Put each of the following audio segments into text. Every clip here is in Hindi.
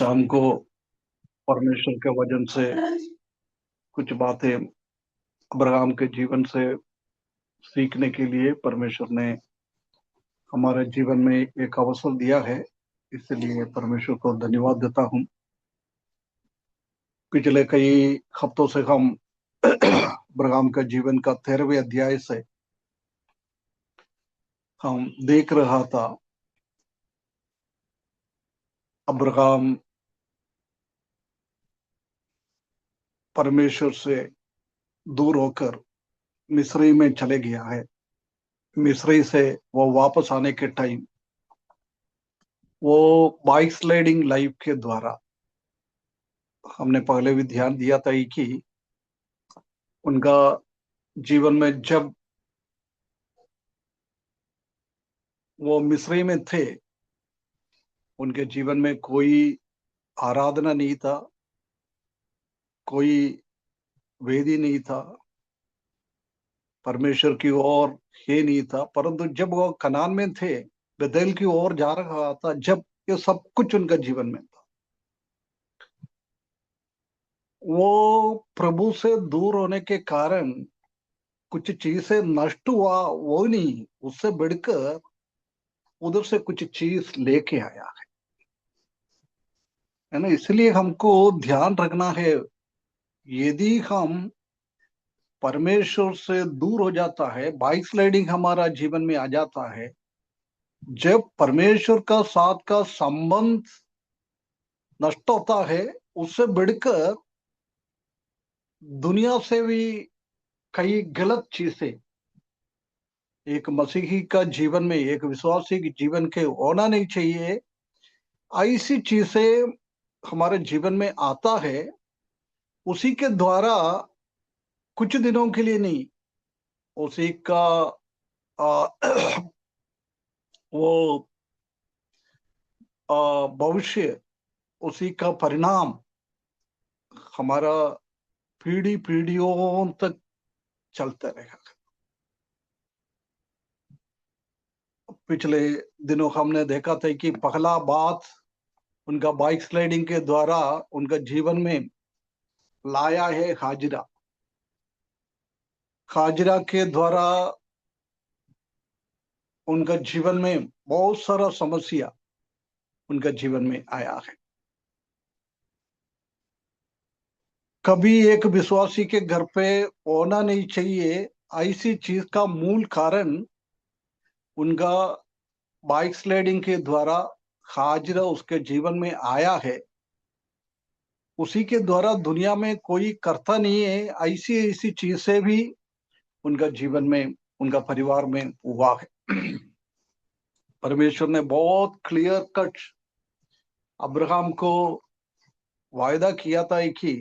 शाम को परमेश्वर के वचन से कुछ बातें अब्राहम के जीवन से सीखने के लिए परमेश्वर ने हमारे जीवन में एक अवसर दिया है। इसलिए परमेश्वर को धन्यवाद देता हूँ। पिछले कई हफ्तों से हम अब्राहम का जीवन का 13वें अध्याय से हम देख रहा था। अब्राहम परमेश्वर से दूर होकर मिस्री में चले गया है। मिस्री से वो वापस आने के टाइम वो बाइक स्लाइडिंग लाइफ के द्वारा, हमने पहले भी ध्यान दिया था कि उनका जीवन में जब वो मिस्री में थे, उनके जीवन में कोई आराधना नहीं था, कोई वेदी नहीं था, परमेश्वर की ओर हे नहीं था। परंतु जब वो कनान में थे, बेतेल की ओर जा रहा था, जब ये सब कुछ उनका जीवन में था, वो प्रभु से दूर होने के कारण कुछ चीजें नष्ट हुआ, वो नहीं, उससे बढ़कर उधर से कुछ चीज लेके आया है ना। इसलिए हमको ध्यान रखना है, यदि हम परमेश्वर से दूर हो जाता है, बाइक स्लाइडिंग हमारा जीवन में आ जाता है, जब परमेश्वर का साथ का संबंध नष्ट होता है, उससे बढ़कर दुनिया से भी कई गलत चीजें एक मसीही का जीवन में, एक विश्वासी के जीवन के होना नहीं चाहिए। ऐसी चीजें हमारे जीवन में आता है, उसी के द्वारा कुछ दिनों के लिए नहीं, उसी का आ, वो भविष्य, उसी का परिणाम हमारा पीढ़ी पीढ़ियों तक चलता रहेगा। पिछले दिनों हमने देखा था कि पहला बात उनका बाइक स्लाइडिंग के द्वारा उनका जीवन में लाया है हाजिरा। हाजिरा के द्वारा उनका जीवन में बहुत सारा समस्या उनका जीवन में आया है। कभी एक विश्वासी के घर पे होना नहीं चाहिए, ऐसी चीज का मूल कारण उनका बाइक स्लाइडिंग के द्वारा हाजिरा उसके जीवन में आया है। उसी के द्वारा दुनिया में कोई करता नहीं है, ऐसी ऐसी चीजें भी उनका जीवन में, उनका परिवार में हुआ है। परमेश्वर ने बहुत क्लियर कट अब्राहम को वायदा किया था कि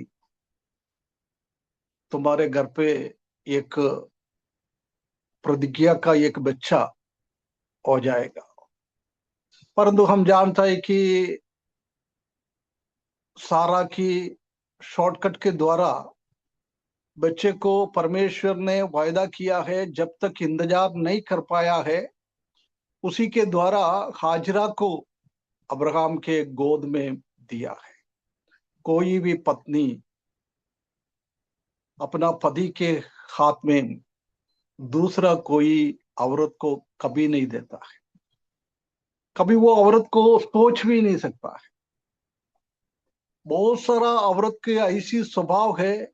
तुम्हारे घर पे एक प्रतिज्ञा का एक बच्चा हो जाएगा। परंतु हम जानता है कि सारा की शॉर्टकट के द्वारा बच्चे को परमेश्वर ने वायदा किया है, जब तक इंतजार नहीं कर पाया है, उसी के द्वारा हाजरा को अब्राहम के गोद में दिया है। कोई भी पत्नी अपना पति के हाथ में दूसरा कोई औरत को कभी नहीं देता है, कभी वो औरत को सोच भी नहीं सकता है। बहुत सारा औरत के ऐसी स्वभाव है,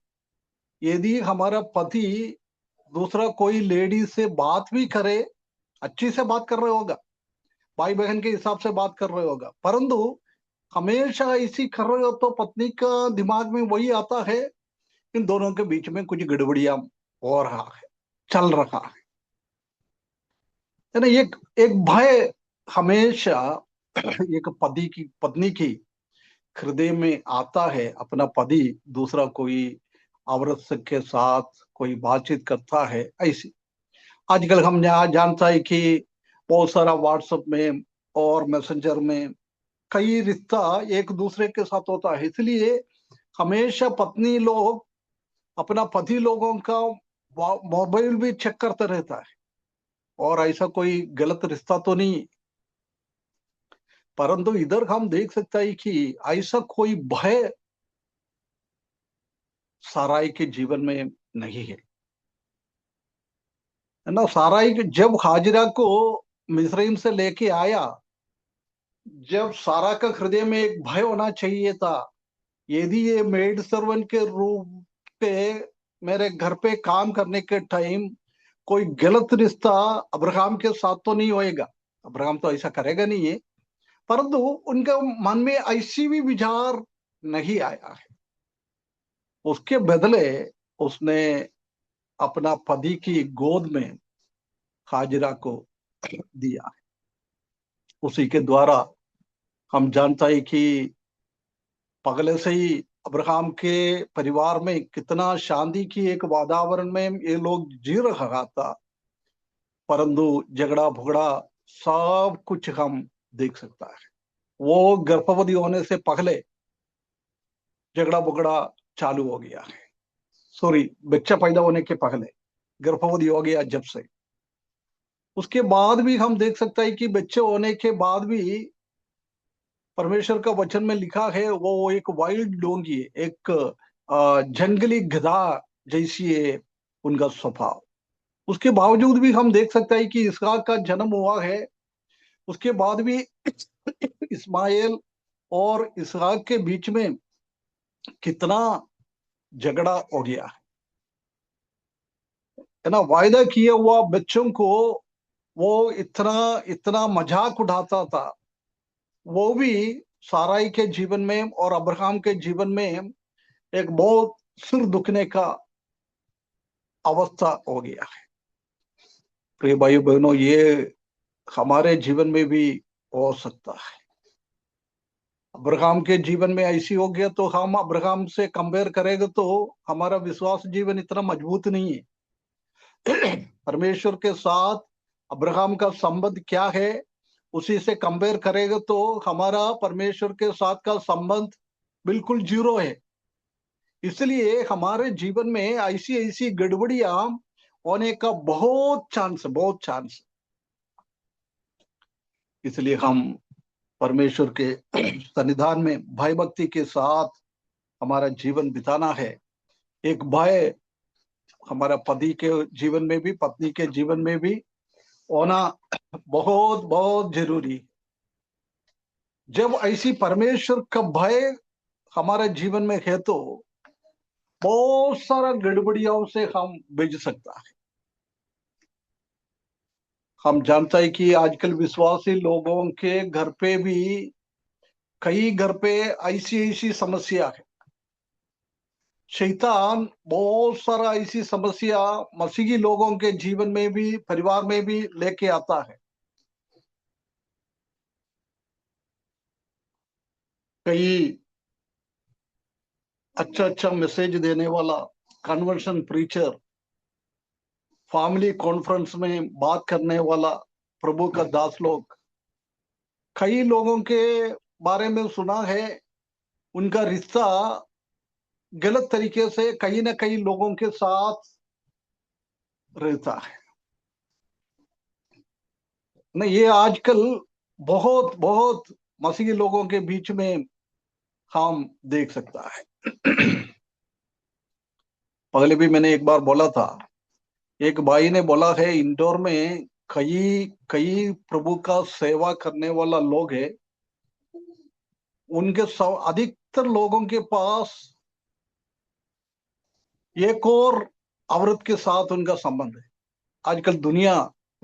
यदि हमारा पति दूसरा कोई लेडी से बात भी करे, अच्छी से बात कर रहे होगा, भाई बहन के हिसाब से बात कर रहे होगा, परंतु हमेशा ऐसी कर रहे हो तो पत्नी का दिमाग में वही आता है, इन दोनों के बीच में कुछ गड़बड़िया हो रहा है, चल रहा है ना। एक एक भय हमेशा एक पति की, पत्नी की हृदय में आता है, अपना पति दूसरा कोई औरत के साथ कोई बातचीत करता है। ऐसी आजकल हम यहाँ जानता है कि बहुत सारा व्हाट्सएप में और मैसेंजर में कई रिश्ता एक दूसरे के साथ होता है। इसलिए हमेशा पत्नी लोग अपना पति लोगों का मोबाइल भी चेक करते रहता है, और ऐसा कोई गलत रिश्ता तो नहीं। परंतु इधर हम देख सकते हैं कि ऐसा कोई भय साराई के जीवन में नहीं है ना। साराई जब हाजिरा को मिस्रईम से लेके आया, जब सारा का हृदय में एक भय होना चाहिए था, यदि ये मेड सर्वेंट के रूप पे मेरे घर पे काम करने के टाइम कोई गलत रिश्ता अब्राहम के साथ तो नहीं होएगा, अब्राहम तो ऐसा करेगा नहीं है, परंतु उनके मन में ऐसी भी विचार नहीं आया है। उसके बदले उसने अपना पति की गोद में हाजिरा को दिया। उसी के द्वारा हम जानता है कि पहले से ही अब्राहम के परिवार में कितना शांति की एक वातावरण में ये लोग जी रहा था, परंतु झगड़ा भुगड़ा सब कुछ हम देख सकता है। वो गर्भवती होने से पहले झगड़ा भुगड़ा चालू हो गया है। सॉरी, बच्चा पैदा होने के पहले गर्भवती हो गया जब से। उसके बाद भी हम देख सकते हैं कि बच्चे होने के बाद भी परमेश्वर का वचन में लिखा है वो एक वाइल्ड डोंगी है, एक जंगली गधा जैसी है उनका स्वभाव। उसके बावजूद भी हम देख सकते हैं कि इसहाक का जन्म हुआ है। उसके बाद भी इस्माइल और इसहाक के बीच में कितना झगड़ा हो गया है ना। वायदा किया हुआ बच्चों को वो इतना इतना मजाक उड़ाता था। वो भी साराई के जीवन में और अब्राहम के जीवन में एक बहुत सिर दुखने का अवस्था हो गया है। प्रिय भाई बहनों, ये हमारे जीवन में भी हो सकता है। अब्राहम के जीवन में ऐसी हो गया तो हम अब्राहम से कंपेयर करेंगे तो हमारा विश्वास जीवन इतना मजबूत नहीं है। परमेश्वर के साथ अब्राहम का संबंध क्या है, उसी से कंपेयर करेंगे तो हमारा परमेश्वर के साथ का संबंध बिल्कुल जीरो है। इसलिए हमारे जीवन में ऐसी ऐसी गड़बड़ियां होने का बहुत चांस है, बहुत चांस। इसलिए हम परमेश्वर के सन्निधान में भय भक्ति के साथ हमारा जीवन बिताना है। एक भय हमारा पति के जीवन में भी पत्नी के जीवन में भी होना बहुत बहुत जरूरी है। जब ऐसी परमेश्वर का भय हमारे जीवन में है तो बहुत सारा गड़बड़ियों से हम बच सकता है। हम जानते हैं कि आजकल विश्वासी लोगों के घर पे भी कई घर पे ऐसी ऐसी समस्या है। शैतान बहुत सारा ऐसी समस्या मसीही लोगों के जीवन में भी परिवार में भी लेके आता है। कई अच्छा अच्छा मैसेज देने वाला कन्वर्शन प्रीचर, फैमिली कॉन्फ्रेंस में बात करने वाला प्रभु का दास लोग, कई लोगों के बारे में सुना है उनका रिश्ता गलत तरीके से कहीं ना कहीं लोगों के साथ रहता है। नहीं, ये आजकल बहुत बहुत मसीही लोगों के बीच में हम देख सकता है। पहले भी मैंने एक बार बोला था, एक भाई ने बोला है इंदौर में कई कई प्रभु का सेवा करने वाला लोग है, उनके अधिकतर लोगों के पास एक और औरत के साथ उनका संबंध है। आजकल दुनिया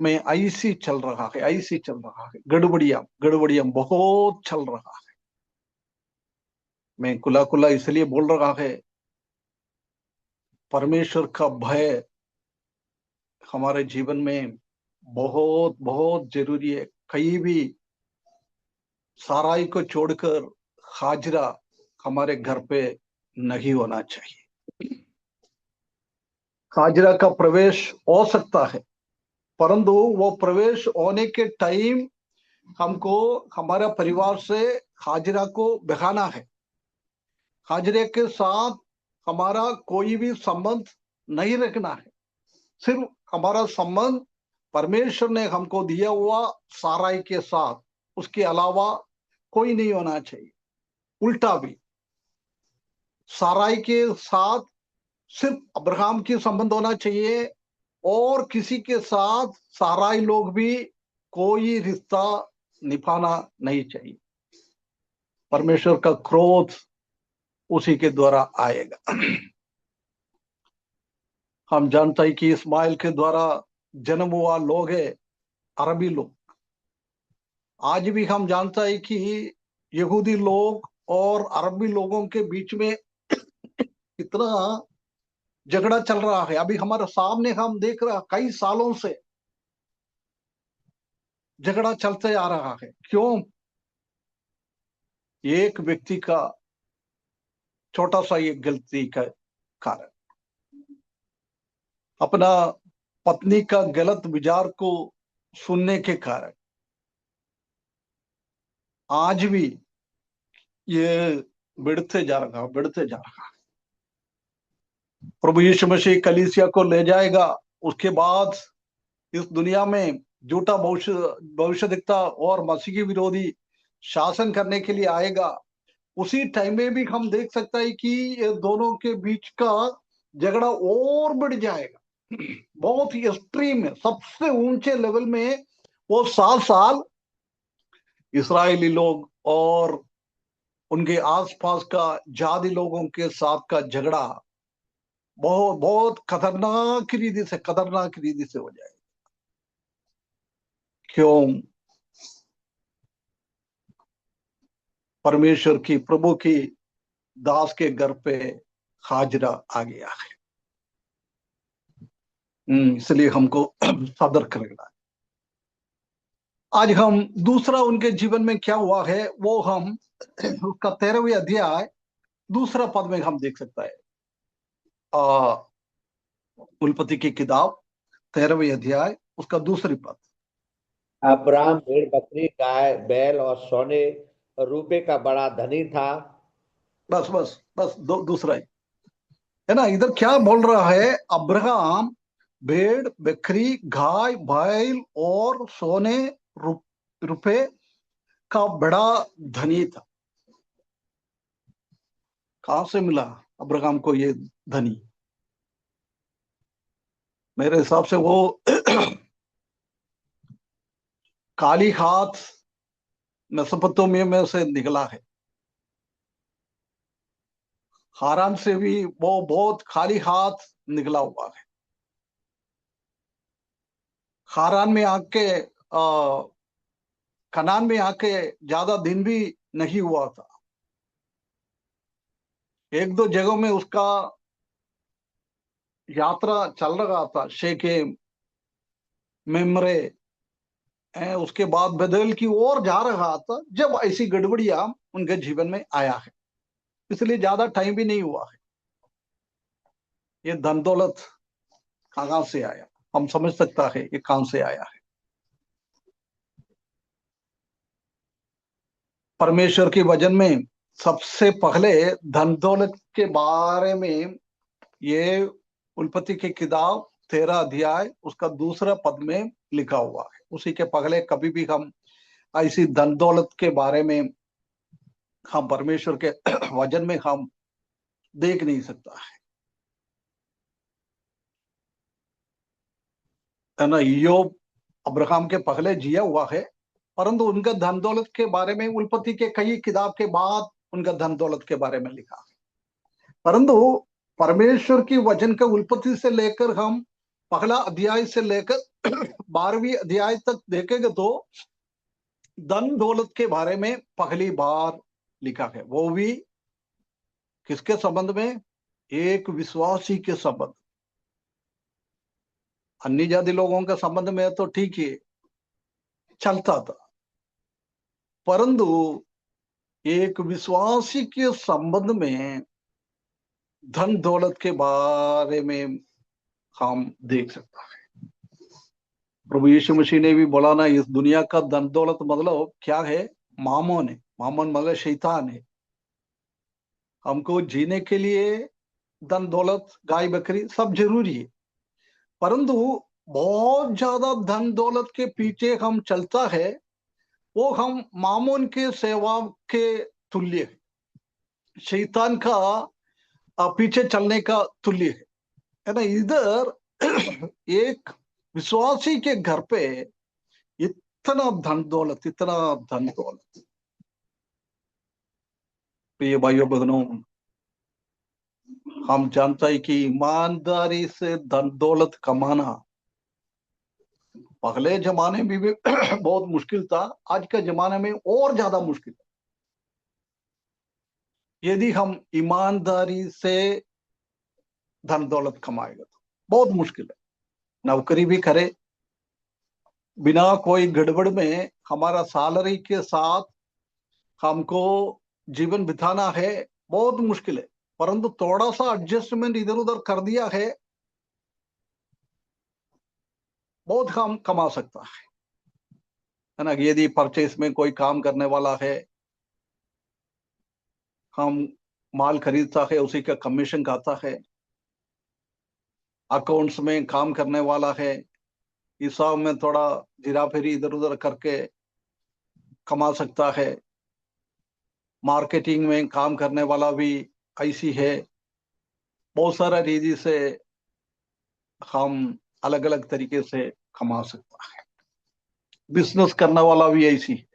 में ऐसी चल रहा है, ऐसी चल रहा है, गड़बड़ियां गड़बड़ियां बहुत चल रहा है। मैं खुला खुला इसलिए बोल रहा है, परमेश्वर का भय हमारे जीवन में बहुत बहुत जरूरी है। कहीं भी साराई को छोड़कर हाजरा हमारे घर पे नहीं होना चाहिए। हाजरा का प्रवेश हो सकता है, परंतु वो प्रवेश होने के टाइम हमको हमारा परिवार से हाजरा को बहाना है। हाजरे के साथ हमारा कोई भी संबंध नहीं रखना है। सिर्फ हमारा संबंध परमेश्वर ने हमको दिया हुआ साराई के साथ, उसके अलावा कोई नहीं होना चाहिए। उल्टा भी, साराई के साथ सिर्फ अब्राहम की संबंध होना चाहिए, और किसी के साथ साराई लोग भी कोई रिश्ता निभाना नहीं चाहिए। परमेश्वर का क्रोध उसी के द्वारा आएगा। हम जानते हैं कि इस्माइल के द्वारा जन्म हुआ लोग है अरबी लोग। आज भी हम जानते हैं कि यहूदी लोग और अरबी लोगों के बीच में कितना झगड़ा चल रहा है। अभी हमारे सामने हम देख रहे हैं, कई सालों से झगड़ा चलते आ रहा है। क्यों? एक व्यक्ति का छोटा सा एक गलती का कारण, अपना पत्नी का गलत विचार को सुनने के कारण आज भी ये बढ़ते जा रहा। प्रभु यीशु मसीह कलीसिया को ले जाएगा, उसके बाद इस दुनिया में झूठा भविष्यद्वक्ता और मसीही विरोधी शासन करने के लिए आएगा। उसी टाइम में भी हम देख सकते हैं कि ये दोनों के बीच का झगड़ा और बढ़ जाएगा। बहुत ही एक्सट्रीम है, सबसे ऊंचे लेवल में। वो साल साल इस्राएली लोग और उनके आसपास का जाति लोगों के साथ का झगड़ा बहुत बहुत खतरनाक रीति से हो जाएगा। क्यों? परमेश्वर की, प्रभु की दास के घर पे हाजरा आ गया है। इसलिए हमको सतर्क रहना है। आज हम दूसरा उनके जीवन में क्या हुआ है वो हम उसका 13वें अध्याय दूसरा पद में हम देख सकता है। उल्पत्ति की किताब 13वें अध्याय उसका दूसरी पद। अब्राहम भेड़ बकरी गाय बैल और सोने और रुपए का बड़ा धनी था। बस बस बस दूसरा है ना। इधर क्या बोल रहा है? अब्राहम भेड़ बकरी गाय बैल और सोने रुपए का बड़ा धनी था। कहां से मिला अब्राहम को ये धनी? मेरे हिसाब से वो काली हाथ मेसोपोटामिया में से निकला है। हारान से भी वो बहुत खाली हाथ निकला हुआ है। हारान में आके कनान में आके ज्यादा दिन भी नहीं हुआ था। एक दो जगहों में उसका यात्रा चल रहा था, शेकेम, मेमरे, उसके बाद बदल की ओर जा रहा था जब ऐसी गड़बड़ियां उनके जीवन में आया है। इसलिए ज्यादा टाइम भी नहीं हुआ है। ये धन दौलत कहां से आया? हम समझ सकता है ये कहां से आया है। परमेश्वर के वचन में सबसे पहले धन दौलत के बारे में ये उल्पत्ति की किताब 13 अध्याय उसका दूसरा पद में लिखा हुआ है। उसी के पहले कभी भी हम ऐसी धन दौलत के बारे में हम परमेश्वर के वचन में हम देख नहीं सकता है ना। योब अब्राहम के पहले जिया हुआ है, परंतु उनका धन दौलत के बारे में उल्पत्ति के कई किताब के बाद उनका धन दौलत के बारे में लिखा है। परंतु परमेश्वर की वचन का उल्पत्ति से लेकर हम पहला अध्याय से लेकर 12वीं अध्याय तक देखेंगे तो धन दौलत के बारे में पहली बार लिखा है। वो भी किसके संबंध में? एक विश्वासी के संबंध। अन्य जाति लोगों के संबंध में तो ठीक ही चलता था, परंतु एक विश्वासी के संबंध में धन दौलत के बारे में हम देख सकता है। प्रभु यीशु मसीह ने भी बोला ना, इस दुनिया का धन दौलत मतलब क्या है? मामोन है। मामोन मतलब शैतान है। हमको जीने के लिए धन दौलत गाय बकरी सब जरूरी है, परंतु बहुत ज्यादा धन दौलत के पीछे हम चलता है वो हम मामून के सेवा के तुल्य है, शैतान का पीछे चलने का तुल्य है ना। इधर एक विश्वासी के घर पे इतना धन दौलत, इतना धन दौलत। प्रिय भाइयों बहनों, हम जानता है कि ईमानदारी से धन दौलत कमाना पहले जमाने में भी बहुत मुश्किल था, आज के जमाने में और ज्यादा मुश्किल है। यदि हम ईमानदारी से धन दौलत कमाएगा तो बहुत मुश्किल है। नौकरी भी करे, बिना कोई गड़बड़ में हमारा सैलरी के साथ हमको जीवन बिताना है, बहुत मुश्किल है। परंतु थोड़ा सा एडजस्टमेंट इधर उधर कर दिया बहुत हम कमा सकता है ना। यदि परचेस में कोई काम करने वाला है, हम माल खरीदता है, उसी का कमीशन खाता है। अकाउंट्स में काम करने वाला है, हिसाब में थोड़ा जीराफेरी इधर उधर करके कमा सकता है। मार्केटिंग में काम करने वाला भी ऐसी है। बहुत सारा रीति से हम अलग अलग तरीके से कमा सकता है। बिजनेस करने वाला भी ऐसी है।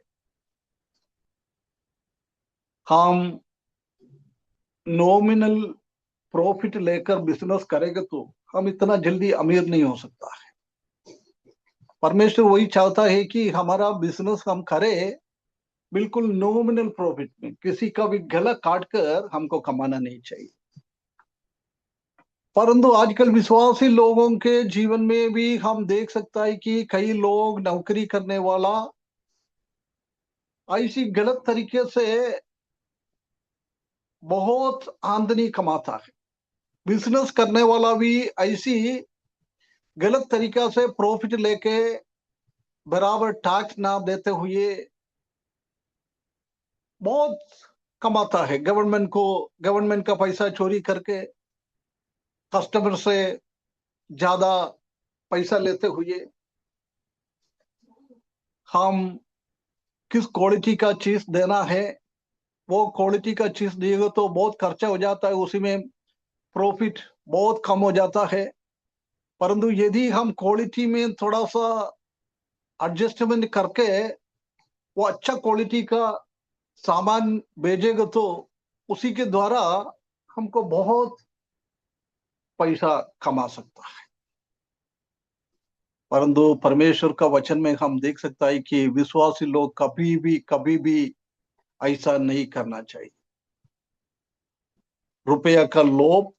हम नॉमिनल प्रॉफिट लेकर बिजनेस करेंगे तो हम इतना जल्दी अमीर नहीं हो सकता है। परमेश्वर वही चाहता है कि हमारा बिजनेस हम करें बिल्कुल नॉमिनल प्रॉफिट में, किसी का भी गला काट कर हमको कमाना नहीं चाहिए। परंतु आजकल विश्वासी लोगों के जीवन में भी हम देख सकता है कि कई लोग नौकरी करने वाला ऐसी गलत तरीके से बहुत आमदनी कमाता है। बिजनेस करने वाला भी ऐसी गलत तरीका से प्रॉफिट लेके बराबर टैक्स ना देते हुए बहुत कमाता है। गवर्नमेंट का पैसा चोरी करके कस्टमर से ज्यादा पैसा लेते हुए हम किस क्वालिटी का चीज देना है, वो क्वालिटी का चीज दिएगा तो बहुत खर्चा हो जाता है, उसी में प्रॉफिट बहुत कम हो जाता है। परंतु यदि हम क्वालिटी में थोड़ा सा एडजस्टमेंट करके वो अच्छा क्वालिटी का सामान भेजेगा तो उसी के द्वारा हमको बहुत पैसा कमा सकता है। परंतु परमेश्वर का वचन में हम देख सकता है कि विश्वासी लोग कभी भी ऐसा नहीं करना चाहिए। रुपया का लोभ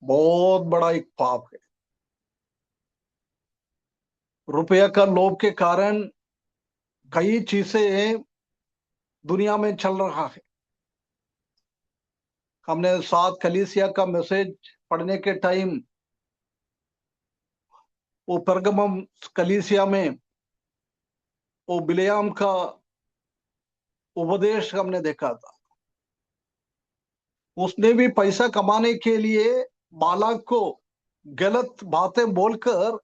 बहुत बड़ा एक पाप है। रुपया का लोभ के कारण कई चीजें दुनिया में चल रहा है। हमने 7 कलीसिया का मैसेज पढ़ने के टाइम वो परगमम कलीसिया में वो बिलेयाम का उपदेश हमने देखा था। उसने भी पैसा कमाने के लिए बालाक को गलत बातें बोलकर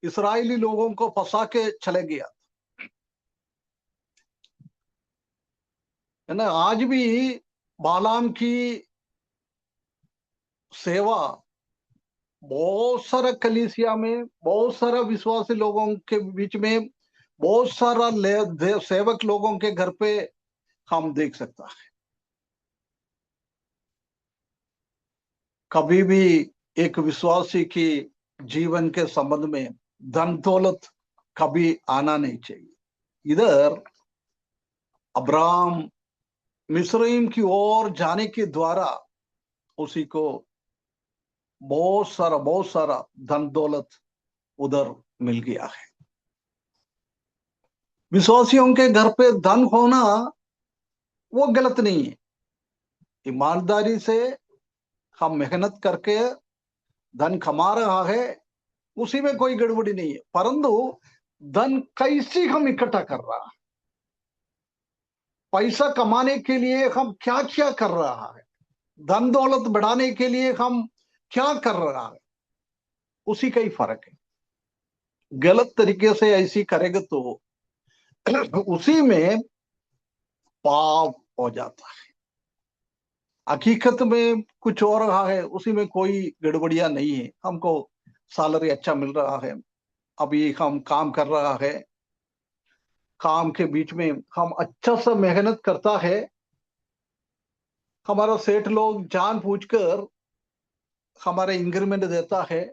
इस्राएली लोगों को फंसा के चले गया है ना। आज भी बालाम की सेवा बहुत सारा कलीसिया में, बहुत सारा विश्वासी लोगों के बीच में, बहुत सारा सेवक लोगों के घर पे हम देख सकता है। कभी भी एक विश्वासी की जीवन के संबंध में धन दौलत कभी आना नहीं चाहिए। इधर अब्राहम मिस्रईम की ओर जाने के द्वारा उसी को बहुत सारा धन दौलत उधर मिल गया है। विश्वासियों के घर पे धन होना वो गलत नहीं है। ईमानदारी से हम मेहनत करके धन कमा रहा है, उसी में कोई गड़बड़ी नहीं है। परंतु धन कैसे हम इकट्ठा कर रहा है, पैसा कमाने के लिए हम क्या क्या कर रहा है, धन दौलत बढ़ाने के लिए हम क्या कर रहा है, उसी का ही फर्क है। गलत तरीके से ऐसी करेगा तो उसी में पाप हो जाता है। हकीकत में कुछ और रहा है, उसी में कोई गड़बड़िया नहीं है। हमको सैलरी अच्छा मिल रहा है, अभी हम काम कर रहा है, काम के बीच में हम अच्छा सा मेहनत करता है, हमारा सेठ लोग जान पूछकर हमारे इंक्रीमेंट देता है,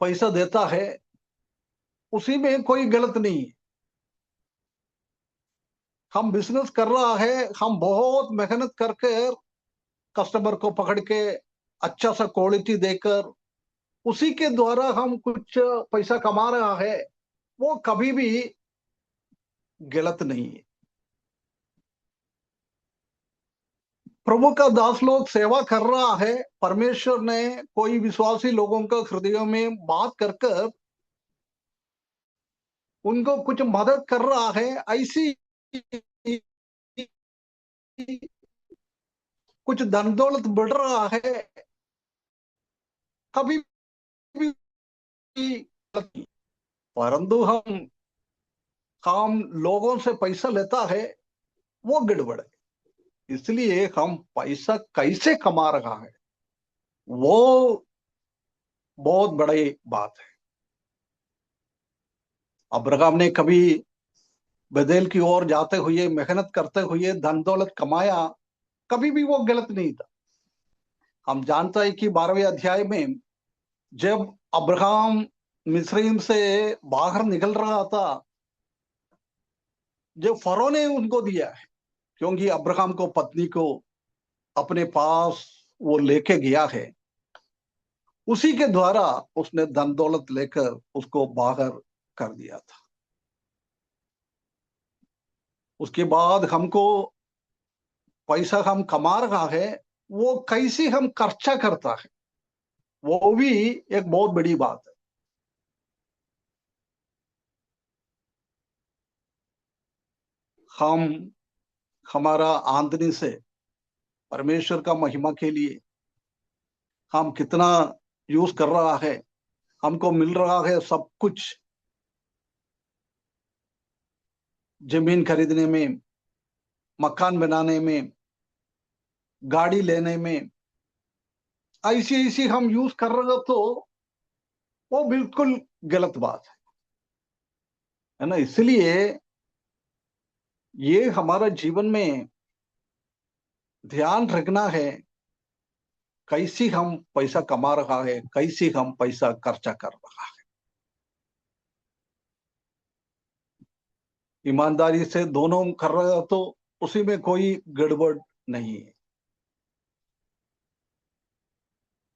पैसा देता है, उसी में कोई गलत नहीं है। हम बिजनेस कर रहा है, हम बहुत मेहनत करके कस्टमर को पकड़ के अच्छा सा क्वालिटी देकर उसी के द्वारा हम कुछ पैसा कमा रहा है, वो कभी भी गलत नहीं है। प्रभु का दास लोग सेवा कर रहा है, परमेश्वर ने कोई विश्वासी लोगों का हृदय में बात कर कर उनको कुछ मदद कर रहा है, ऐसी कुछ धन दौलत बढ़ रहा है, कभी भी गलत नहीं। परंतु हम लोगों से पैसा लेता है, वो गड़बड़ है। इसलिए हम पैसा कैसे कमा रहा है, वो बहुत बड़ी बात है। अब्राहम ने कभी बदेल की ओर जाते हुए मेहनत करते हुए धन दौलत कमाया, कभी भी वो गलत नहीं था। हम जानते हैं कि 12वें अध्याय में जब अब्राहम मिस्रईम से बाहर निकल रहा था, जो फरो ने उनको दिया है, क्योंकि अब्राहम को पत्नी को अपने पास वो लेके गया है, उसी के द्वारा उसने धन दौलत लेकर उसको बाहर कर दिया था। उसके बाद हमको पैसा हम कमा रहा है, वो कैसे हम खर्चा करता है, वो भी एक बहुत बड़ी बात है। हम हमारा आमदनी से परमेश्वर का महिमा के लिए हम कितना यूज कर रहा है, हमको मिल रहा है सब कुछ, जमीन खरीदने में, मकान बनाने में, गाड़ी लेने में, ऐसी ऐसी हम यूज कर रहे हो, तो वो बिल्कुल गलत बात है ना। इसलिए ये हमारा जीवन में ध्यान रखना है, कैसी हम पैसा कमा रहा है, कैसी हम पैसा खर्चा कर रहा है। ईमानदारी से दोनों कर रहे हो तो उसी में कोई गड़बड़ नहीं है।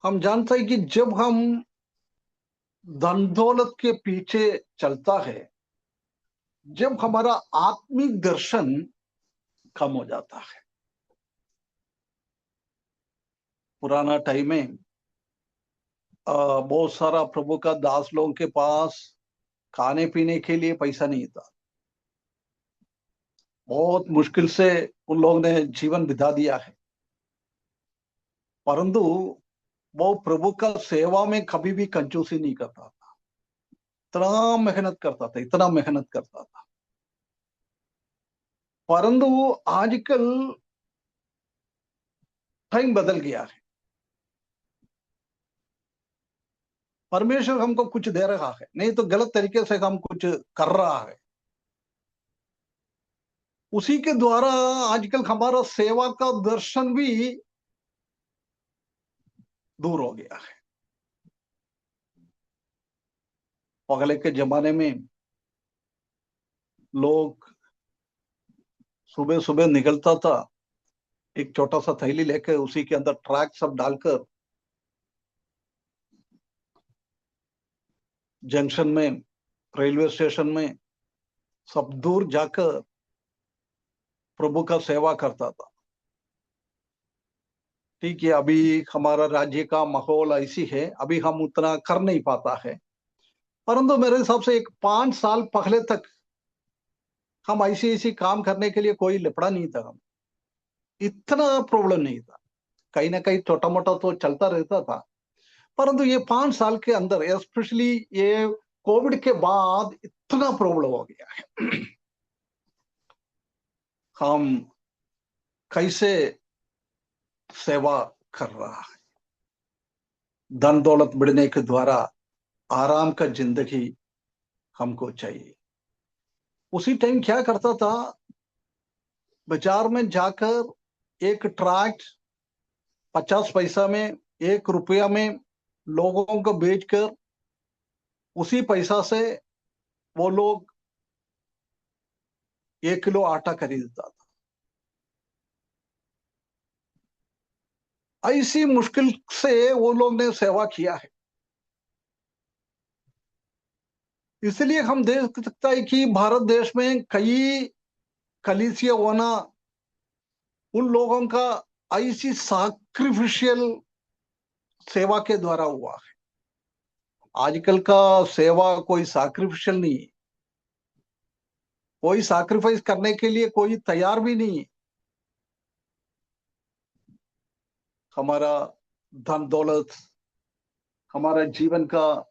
हम जानते हैं कि जब हम धन दौलत के पीछे चलता है, जब हमारा आत्मिक दर्शन कम हो जाता है। पुराना टाइम में बहुत सारा प्रभु का दास लोगों के पास खाने पीने के लिए पैसा नहीं था, बहुत मुश्किल से उन लोगों ने जीवन बिता दिया है। परंतु वो प्रभु का सेवा में कभी भी कंजूसी नहीं करता था, इतना मेहनत करता था, इतना मेहनत करता था। परंतु आजकल टाइम बदल गया है, परमेश्वर हमको कुछ दे रहा है, नहीं तो गलत तरीके से हम कुछ कर रहा है, उसी के द्वारा आजकल हमारा सेवा का दर्शन भी दूर हो गया है। पहले के जमाने में लोग सुबह सुबह निकलता था, एक छोटा सा थैली लेकर उसी के अंदर ट्रैक सब डालकर जंक्शन में, रेलवे स्टेशन में सब दूर जाकर प्रभु का सेवा करता था। ठीक है, अभी हमारा राज्य का माहौल ऐसी है, अभी हम उतना कर नहीं पाता है। परंतु मेरे हिसाब से एक 5 साल पहले तक हम ऐसी ऐसी काम करने के लिए कोई लपड़ा नहीं था, हम इतना प्रॉब्लम नहीं था। कहीं ना कहीं छोटा मोटा तो चलता रहता था। परंतु ये 5 साल के अंदर, स्पेशली ये कोविड के बाद इतना प्रॉब्लम हो गया है। हम कैसे सेवा कर रहा है, धन दौलत बढ़ने के द्वारा आराम का जिंदगी हमको चाहिए। उसी टाइम क्या करता था, बाजार में जाकर एक ट्रैक्ट 50 पैसा में, 1 रुपया में लोगों को बेचकर उसी पैसा से वो लोग 1 किलो आटा खरीदता था। ऐसी मुश्किल से वो लोग ने सेवा किया है। इसलिए हम देख सकता है कि भारत देश में कई कलीसिया होना उन लोगों का ऐसी सैक्रिफिशियल सेवा के द्वारा हुआ है। आजकल का सेवा कोई सैक्रिफिशियल नहीं है, कोई सैक्रिफाइस करने के लिए कोई तैयार भी नहीं है। हमारा धन दौलत, हमारा जीवन का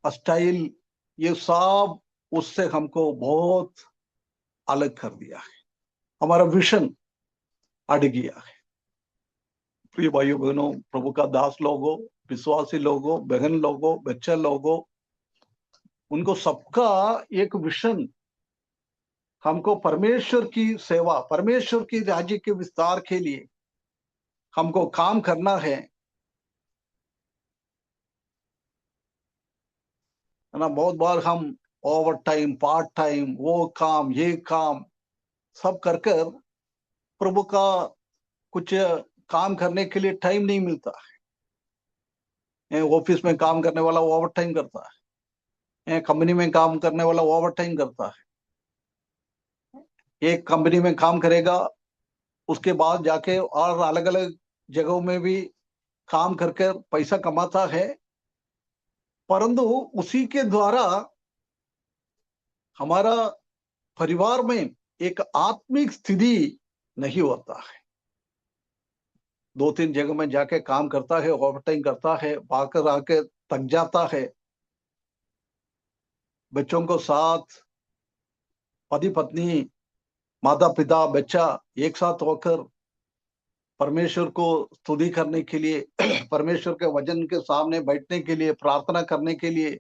स्टाइल, ये सब उससे हमको बहुत अलग कर दिया है। हमारा विजन अड़ गया है। प्रिय भाइयों बहनों, प्रभु का दास लोगों, विश्वासी लोगों, बहन लोगों, बच्चे लोगों, उनको सबका एक विजन, हमको परमेश्वर की सेवा, परमेश्वर की राज्य के विस्तार के लिए हमको काम करना है ना। बहुत बार हम ओवर टाइम, पार्ट टाइम, वो काम, ये काम सब कर कर प्रभु का कुछ काम करने के लिए टाइम नहीं मिलता है। ऑफिस में काम करने वाला ओवर टाइम करता है, कंपनी में काम करने वाला ओवर टाइम करता है। एक कंपनी में काम करेगा, उसके बाद जाके और अलग अलग जगहों में भी काम करके पैसा कमाता है, परंतु उसी के द्वारा हमारा परिवार में एक आत्मिक स्थिति नहीं होता है। 2-3 जगह में जाके काम करता है, ओवर टाइम करता है, आकर आके थक जाता है। बच्चों को साथ, पति पत्नी, माता पिता, बच्चा एक साथ होकर परमेश्वर को स्तुति करने के लिए, परमेश्वर के वचन के सामने बैठने के लिए, प्रार्थना करने के लिए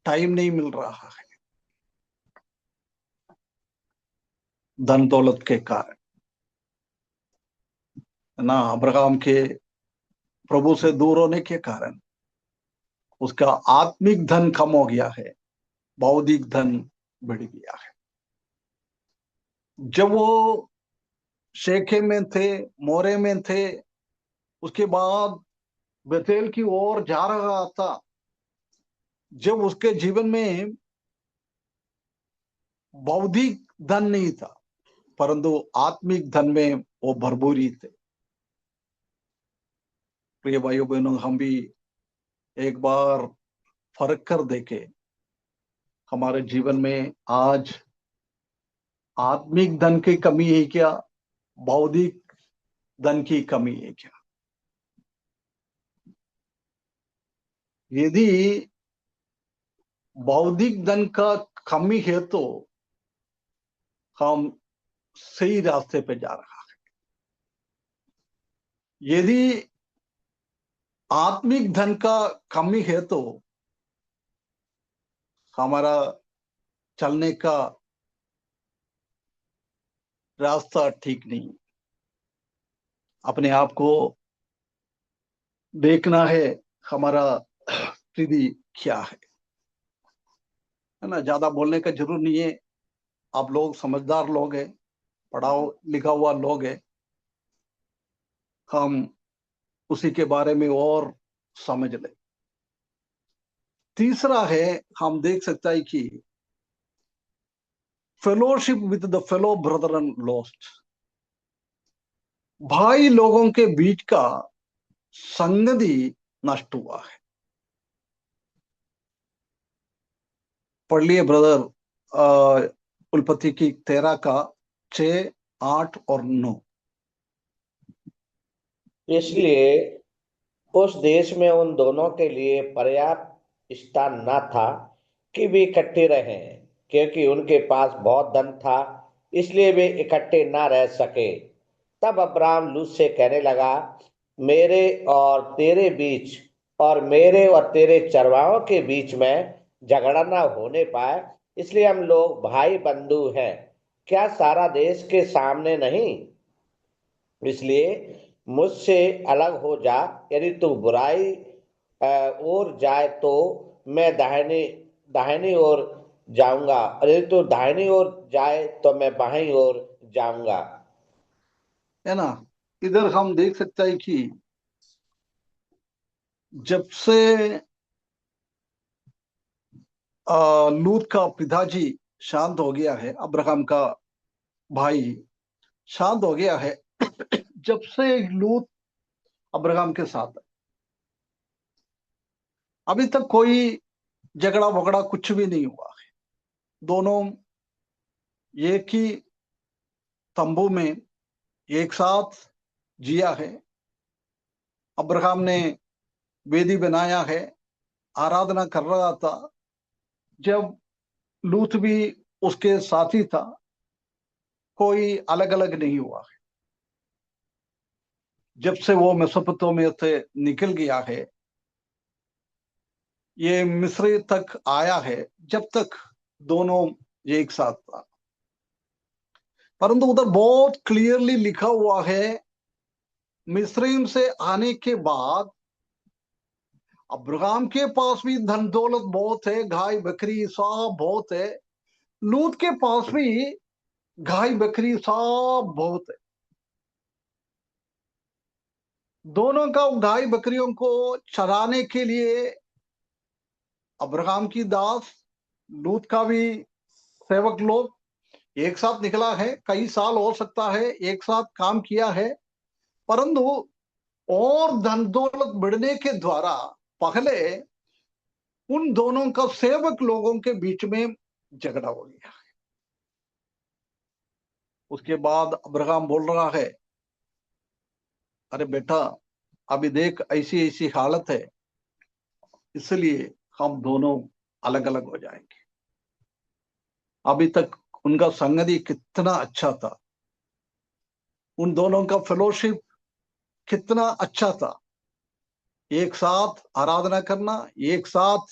टाइम नहीं मिल रहा है, धन दौलत के कारण ना। अब्राहम के प्रभु से दूर होने के कारण उसका आत्मिक धन कम हो गया है, बौद्धिक धन बढ़ गया है। जब वो शेखे में थे, मोरे में थे, उसके बाद बेतेल की ओर जा रहा था, जब उसके जीवन में बौद्धिक धन नहीं था, परंतु आत्मिक धन में वो भरपूरी थे। प्रिय भाइयों बहनों, हम भी एक बार फर्क कर देखे, हमारे जीवन में आज आत्मिक धन की कमी है क्या, बौद्धिक धन की कमी है क्या? यदि बौद्धिक धन का कमी है तो हम सही रास्ते पे जा रहा है। यदि आत्मिक धन का कमी है तो हमारा चलने का रास्ता ठीक नहीं। अपने आप को देखना है, हमारा स्थिति क्या है ना। ज्यादा बोलने का जरूर नहीं है, आप लोग समझदार लोग हैं, पढ़ा लिखा हुआ लोग हैं, हम उसी के बारे में और समझ ले। तीसरा है, हम देख सकता है कि fellowship with the fellow brother and lost, भाई लोगों के बीच का संगति नष्ट हुआ है। पढ़ लिए ब्रदर कुलपति की 13 का 6, 8 और 9। इसलिए उस देश में उन दोनों के लिए पर्याप्त स्थान न था कि वे इकट्ठे रहें, क्योंकि उनके पास बहुत धन था, इसलिए वे इकट्ठे न रह सके। तब अब्राहम लूत से कहने लगा, मेरे और तेरे बीच और मेरे और तेरे चरवाहों के बीच में झगड़ा न होने पाए, इसलिए हम लोग भाई बंधु हैं, क्या सारा देश के सामने नहीं? इसलिए मुझसे अलग हो जा। यदि तू बुराई ओर जाए तो मैं दाहिनी दाहिनी ओर जाऊंगा, और यदि तू दाहिनी ओर जाए तो मैं बाईं ओर जाऊंगा। है ना। इधर हम देख सकते हैं कि जब से लूत का पिताजी शांत हो गया है, अब्राहम का भाई शांत हो गया है, जब से लूत अब्राहम के साथ है, अभी तक कोई झगड़ा वगड़ा कुछ भी नहीं हुआ है। दोनों एक ही तंबू में एक साथ जिया है। अब्राहम ने वेदी बनाया है, आराधना कर रहा था, जब लूत भी उसके साथी था। कोई अलग अलग नहीं हुआ है। जब से वो मेसोपोटामिया से निकल गया है, ये मिस्र तक आया है, जब तक दोनों एक साथ था। परंतु उधर बहुत क्लियरली लिखा हुआ है, मिस्रईम से आने के बाद अब्राहम के पास भी धन दौलत बहुत है, गाय बकरी सब बहुत है। लूत के पास भी गाय बकरी सब बहुत है। दोनों का गाय बकरियों को चराने के लिए अब्राहम की दास, लूत का भी सेवक लोग एक साथ निकला है। कई साल हो सकता है एक साथ काम किया है, परंतु और धन दौलत बढ़ने के द्वारा पहले उन दोनों का सेवक लोगों के बीच में झगड़ा हो गया। उसके बाद अब्राहम बोल रहा है, अरे बेटा, अभी देख ऐसी ऐसी हालत है, इसलिए हम दोनों अलग अलग हो जाएंगे। अभी तक उनका संगति कितना अच्छा था, उन दोनों का फेलोशिप कितना अच्छा था। एक साथ आराधना करना, एक साथ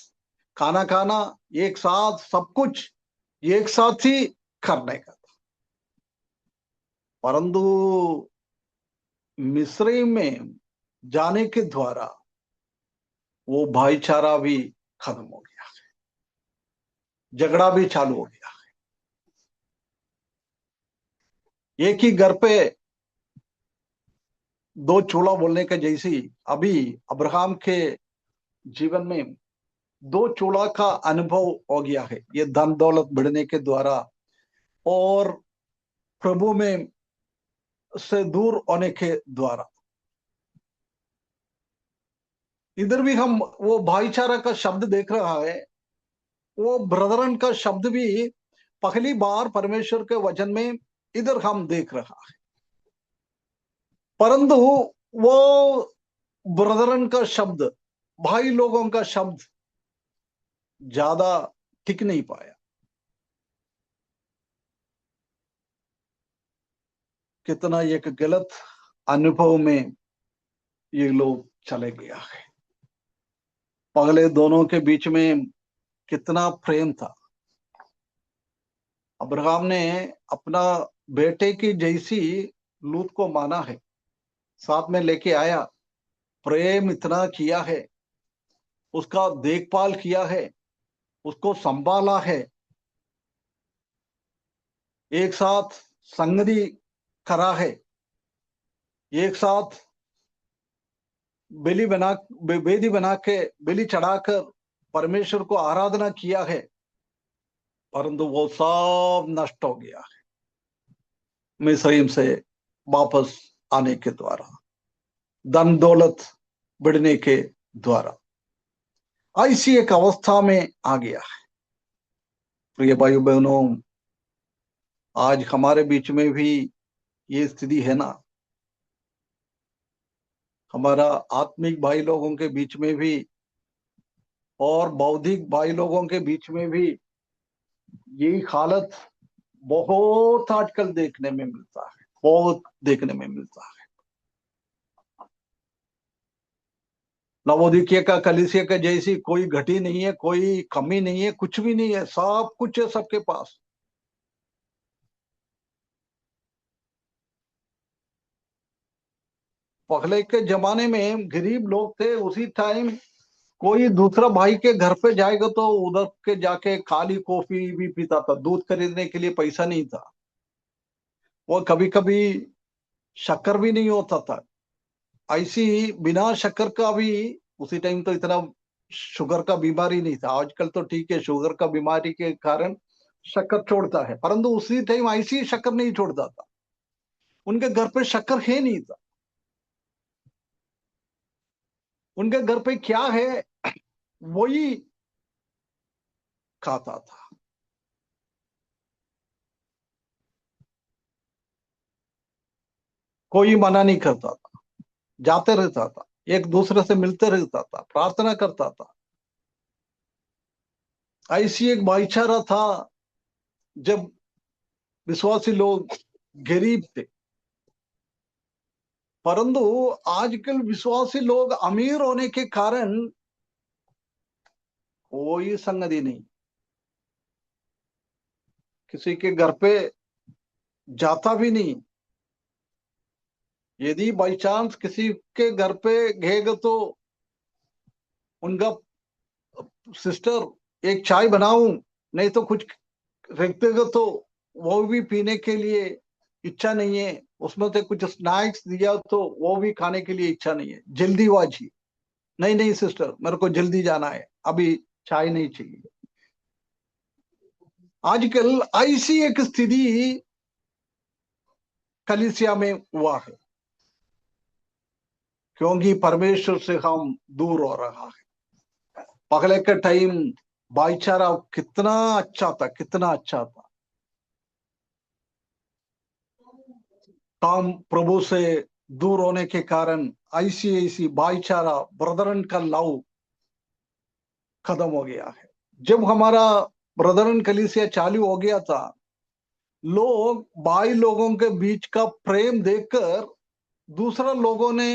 खाना खाना, एक साथ सब कुछ एक साथ ही करने का था। परंतु मिस्र में जाने के द्वारा वो भाईचारा भी खत्म हो गया, झगड़ा भी चालू हो गया। एक ही घर पे दो चूल्हा बोलने का जैसी अभी अब्राहम के जीवन में दो चूल्हा का अनुभव हो गया है, ये धन दौलत बढ़ने के द्वारा और प्रभु में से दूर होने के द्वारा। इधर भी हम वो भाईचारा का शब्द देख रहा है, वो ब्रदरन का शब्द भी पहली बार परमेश्वर के वचन में इधर हम देख रहा है। परंतु वो ब्रदरन का शब्द, भाई लोगों का शब्द ज्यादा टिक नहीं पाया। कितना एक गलत अनुभव में ये लोग चले गया है। पहले दोनों के बीच में कितना प्रेम था। अब्राहम ने अपना बेटे की जैसी लूत को माना है, साथ में लेके आया, प्रेम इतना किया है, उसका देखभाल किया है, उसको संभाला है, एक साथ संगति करा है, एक साथ बेली बना वेदी बना के बेली चढ़ाकर परमेश्वर को आराधना किया है। परंतु वो सब नष्ट हो गया है मिस्रईम से वापस आने के द्वारा, धन दौलत बढ़ने के द्वारा ऐसी एक अवस्था में आ गया है। प्रिय भाई बहनों, आज हमारे बीच में भी ये स्थिति है ना। हमारा आत्मिक भाई लोगों के बीच में भी और बौद्धिक भाई लोगों के बीच में भी यही हालत बहुत आजकल देखने में मिलता है, बहुत देखने में मिलता है। नवोदिकीय का कलीसिया का जैसी कोई घटी नहीं है, कोई कमी नहीं है, कुछ भी नहीं है, सब कुछ है सबके पास। पहले के जमाने में गरीब लोग थे, उसी टाइम कोई दूसरा भाई के घर पे जाएगा तो उधर के जाके खाली कॉफी भी पीता था, दूध खरीदने के लिए पैसा नहीं था। वो कभी कभी शक्कर भी नहीं होता था। ऐसी बिना शक्कर का भी, उसी टाइम तो इतना शुगर का बीमारी नहीं था। आजकल तो ठीक है, शुगर का बीमारी के कारण शक्कर छोड़ता है, परंतु उसी टाइम ऐसी शक्कर नहीं छोड़ता था। उनके घर पे शक्कर है नहीं था। उनके घर पे क्या है वही खाता था। कोई मना नहीं करता था, जाते रहता था, एक दूसरे से मिलते रहता था, प्रार्थना करता था। ऐसी एक भाईचारा था जब विश्वासी लोग गरीब थे। परंतु आजकल विश्वासी लोग अमीर होने के कारण कोई संगति नहीं, किसी के घर पे जाता भी नहीं। यदि बाई चांस किसी के घर पे गएगा तो उनका सिस्टर एक चाय बनाऊं, नहीं तो कुछ व्यक्तिगत तो वो भी पीने के लिए इच्छा नहीं है, उसमें से कुछ स्नैक्स दिया तो वो भी खाने के लिए इच्छा नहीं है, जल्दीबाजी। नहीं नहीं सिस्टर, मेरे को जल्दी जाना है, अभी चाय नहीं चाहिए। आजकल ऐसी एक स्थिति कलीसिया में हुआ है, क्योंकि परमेश्वर से हम दूर हो रहा है। पहले के टाइम भाईचारा कितना अच्छा था, कितना अच्छा था। काम प्रभु से दूर होने के कारण ऐसी ऐसी भाईचारा, ब्रदरन का लव खत्म हो गया है। जब हमारा ब्रदरन कलीसिया चालू हो गया था, लोग भाई लोगों के बीच का प्रेम देखकर दूसरा लोगों ने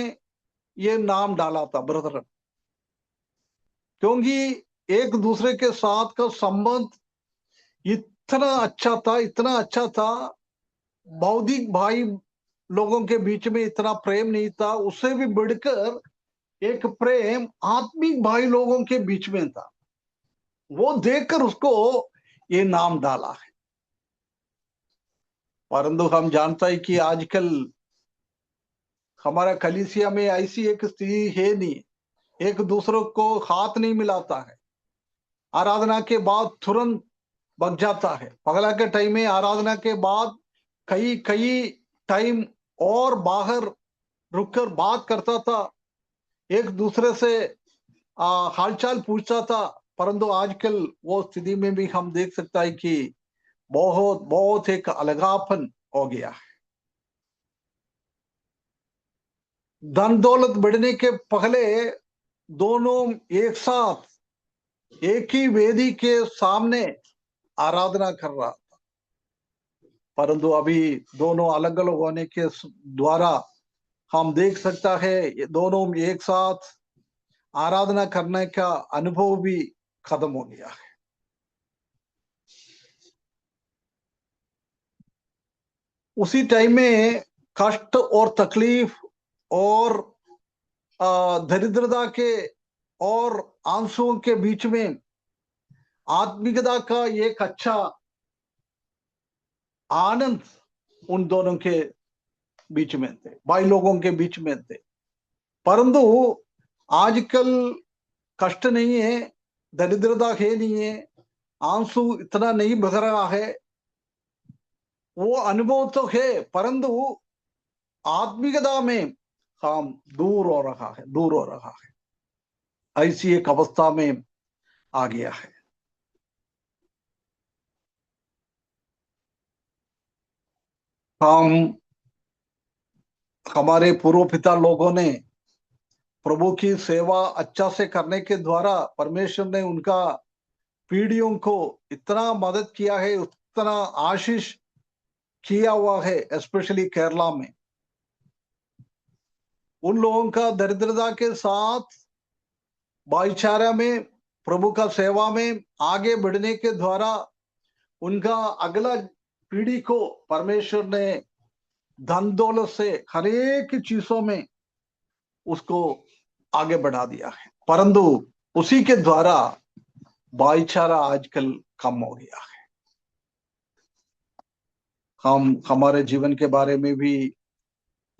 ये नाम डाला था ब्रदरन, क्योंकि एक दूसरे के साथ का संबंध इतना अच्छा था, इतना अच्छा था। बौद्धिक भाई लोगों के बीच में इतना प्रेम नहीं था, उससे भी बढ़कर एक प्रेम आत्मिक भाई लोगों के बीच में था। वो देखकर उसको ये नाम डाला है। परंतु हम जानता है कि आजकल हमारा कलीसिया में ऐसी एक स्थिति है नहीं, एक दूसरे को हाथ नहीं मिलाता है। आराधना के बाद तुरंत भग जाता है। पगला के टाइम में आराधना के बाद कई कई टाइम और बाहर रुककर बात करता था, एक दूसरे से हालचाल पूछता था। परंतु आजकल वो स्थिति में भी हम देख सकता है कि बहुत बहुत एक अलगापन हो गया है। धन दौलत बढ़ने के पहले दोनों एक साथ एक ही वेदी के सामने आराधना कर रहा, परंतु अभी दोनों अलग अलग होने के द्वारा हम देख सकता है ये दोनों एक साथ आराधना करने का अनुभव भी खत्म हो गया है। उसी टाइम में कष्ट और तकलीफ और दरिद्रता के और आंसुओं के बीच में आत्मिकता का एक अच्छा आनंद उन दोनों के बीच में थे, भाई लोगों के बीच में थे। परंतु आजकल कष्ट नहीं है, दरिद्रता है नहीं है, आंसू इतना नहीं बह रहा है। वो अनुभव तो है, परंतु आत्मिकता में हम दूर हो रहा है, दूर हो रहा है। ऐसी एक अवस्था में आ गया है। हम हमारे पूर्व पिता लोगों ने प्रभु की सेवा अच्छा से करने के द्वारा परमेश्वर ने उनका पीढ़ियों को इतना मदद किया है, उतना आशीष किया हुआ है, स्पेशली केरला में। उन लोगों का दरिद्रता के साथ भाईचारा में, प्रभु का सेवा में आगे बढ़ने के द्वारा उनका अगला पीढ़ी को परमेश्वर ने धन दौलत से हर एक चीजों में उसको आगे बढ़ा दिया है। परंतु उसी के द्वारा भाईचारा आजकल कम हो गया है। हम हमारे जीवन के बारे में भी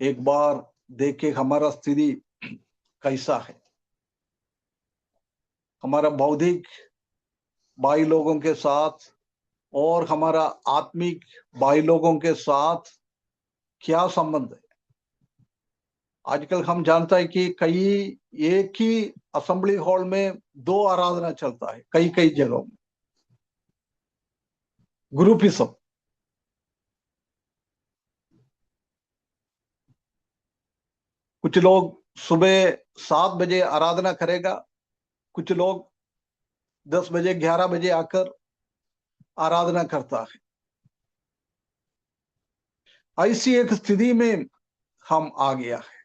एक बार देखे हमारा स्थिति कैसा है। हमारा बौद्धिक भाई लोगों के साथ और हमारा आत्मिक भाई लोगों के साथ क्या संबंध है। आजकल हम जानता है कि कई एक ही असेंबली हॉल में 2 आराधना चलता है, कई कई जगहों में ग्रुपिज्म। कुछ लोग सुबह 7 बजे आराधना करेगा, कुछ लोग 10 बजे 11 बजे आकर आराधना करता है। ऐसी एक स्थिति में हम आ गया है।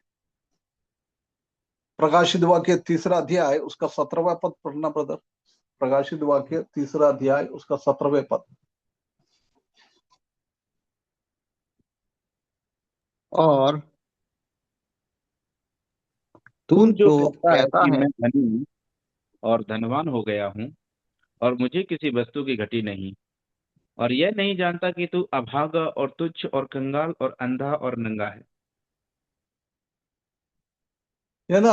प्रकाशित वाक्य 3 अध्याय उसका 17वां पद पढ़ना ब्रदर। प्रकाशित वाक्य 3 अध्याय उसका 17वें पद। और तू तू जो जो कहता है कहता कि है मैं धनी और धनवान हो गया हूँ और मुझे किसी वस्तु की घटी नहीं, और यह नहीं जानता कि तू अभागा और तुच्छ और कंगाल और अंधा और नंगा है। है ना,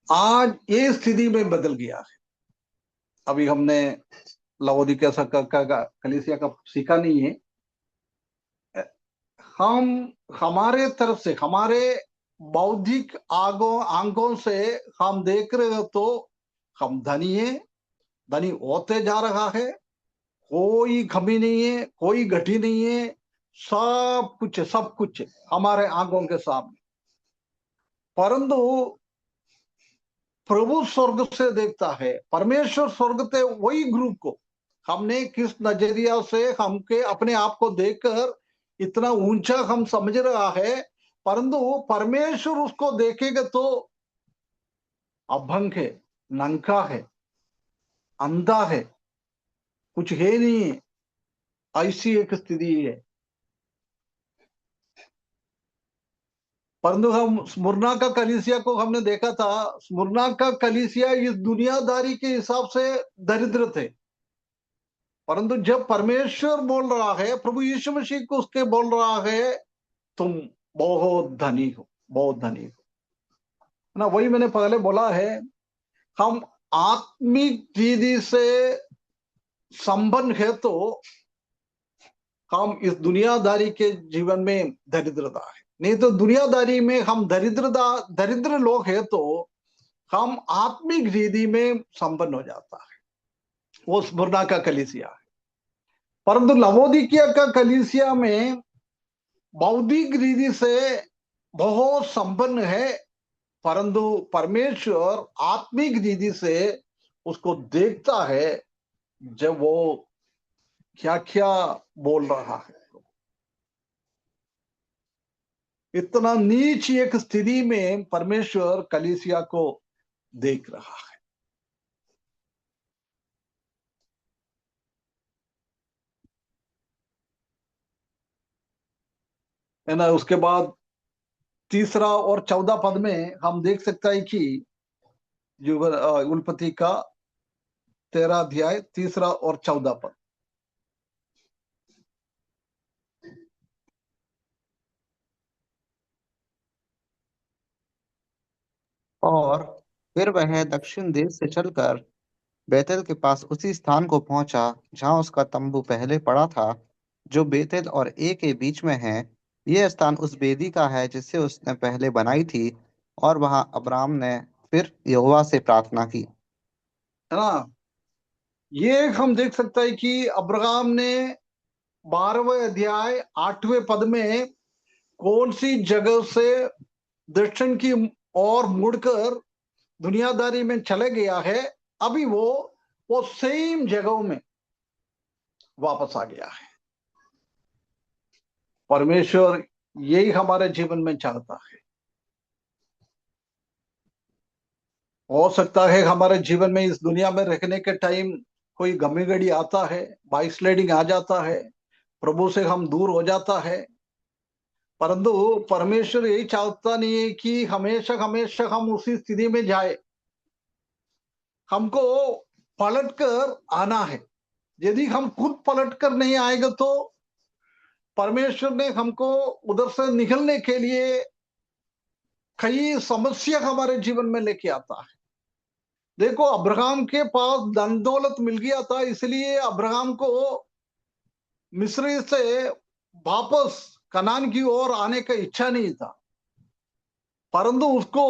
आज ये स्थिति में बदल गया है। अभी हमने लवोदिकिया का कलीसिया का सीखा नहीं है। हम हमारे तरफ से, हमारे बौद्धिक आंखों से हम देख रहे हो तो हम धनी है, धनी होते जा रहा है। कोई कमी नहीं है, कोई घटी नहीं है, सब कुछ हमारे आंखों के सामने। परंतु प्रभु स्वर्ग से देखता है, परमेश्वर स्वर्ग से वही ग्रुप को हमने किस नजरिया से हमके अपने आप को देखकर इतना ऊंचा हम समझ रहा है, परंतु परमेश्वर उसको देखेगा तो अभंग है, नंगा है, अंधा है, कुछ है नहीं है। ऐसी एक स्थिति है। परंतु हम स्मुरना का कलीसिया को हमने देखा था। स्मुरना का कलीसिया इस दुनियादारी के हिसाब से दरिद्र थे, परंतु जब परमेश्वर बोल रहा है, प्रभु यीशु मसीह को उसके बोल रहा है तुम बहुत धनी हो, बहुत धनी हो ना। वही मैंने पहले बोला है, हम आत्मिक दीदी से संबंध है तो हम इस दुनियादारी के जीवन में दरिद्रता है, नहीं तो दुनियादारी में हम दरिद्र लोग हैं तो हम आत्मिक रीति में संपन्न हो जाता है। वो स्मुरना का कलीसिया है। परंतु लवोदिकिया का कलीसिया में बौद्धिक रीति से बहुत संपन्न है, परंतु परमेश्वर आत्मिक रीति से उसको देखता है जब वो क्या क्या बोल रहा है। इतना नीच एक स्थिति में परमेश्वर कलीसिया को देख रहा है ना। उसके बाद 3 और 14 पद में हम देख सकते हैं कि उलपति का 13 अध्याय 3 और 14 पद। और फिर वह दक्षिण देश से चलकर बेतेल के पास उसी स्थान को पहुंचा जहां उसका तंबू पहले पड़ा था, जो बेतेल और ए के बीच में है। यह स्थान उस वेदी का है जिसे उसने पहले बनाई थी, और वहां अब्राम ने फिर यहोवा से प्रार्थना की। है ना, ये हम देख सकते हैं कि अब्राहम ने 12वें अध्याय 8वें पद में कौन सी जगह से दर्शन की और मुड़कर दुनियादारी में चले गया है, अभी वो सेम जगहों में वापस आ गया है। परमेश्वर यही हमारे जीवन में चाहता है। हो सकता है हमारे जीवन में इस दुनिया में रहने के टाइम कोई गमी घड़ी आता है, बाइक स्लाइडिंग आ जाता है, प्रभु से हम दूर हो जाता है, परंतु परमेश्वर यही चाहता नहीं है कि हमेशा हमेशा हम उसी स्थिति में जाए। हमको पलट कर आना है। यदि हम खुद पलट कर नहीं आएंगे तो परमेश्वर ने हमको उधर से निकलने के लिए कई समस्या हमारे जीवन में लेके आता है। देखो, अब्राहम के पास धन दौलत मिल गया था, इसलिए अब्राहम को मिस्र से वापस कनान की ओर आने का इच्छा नहीं था, परंतु उसको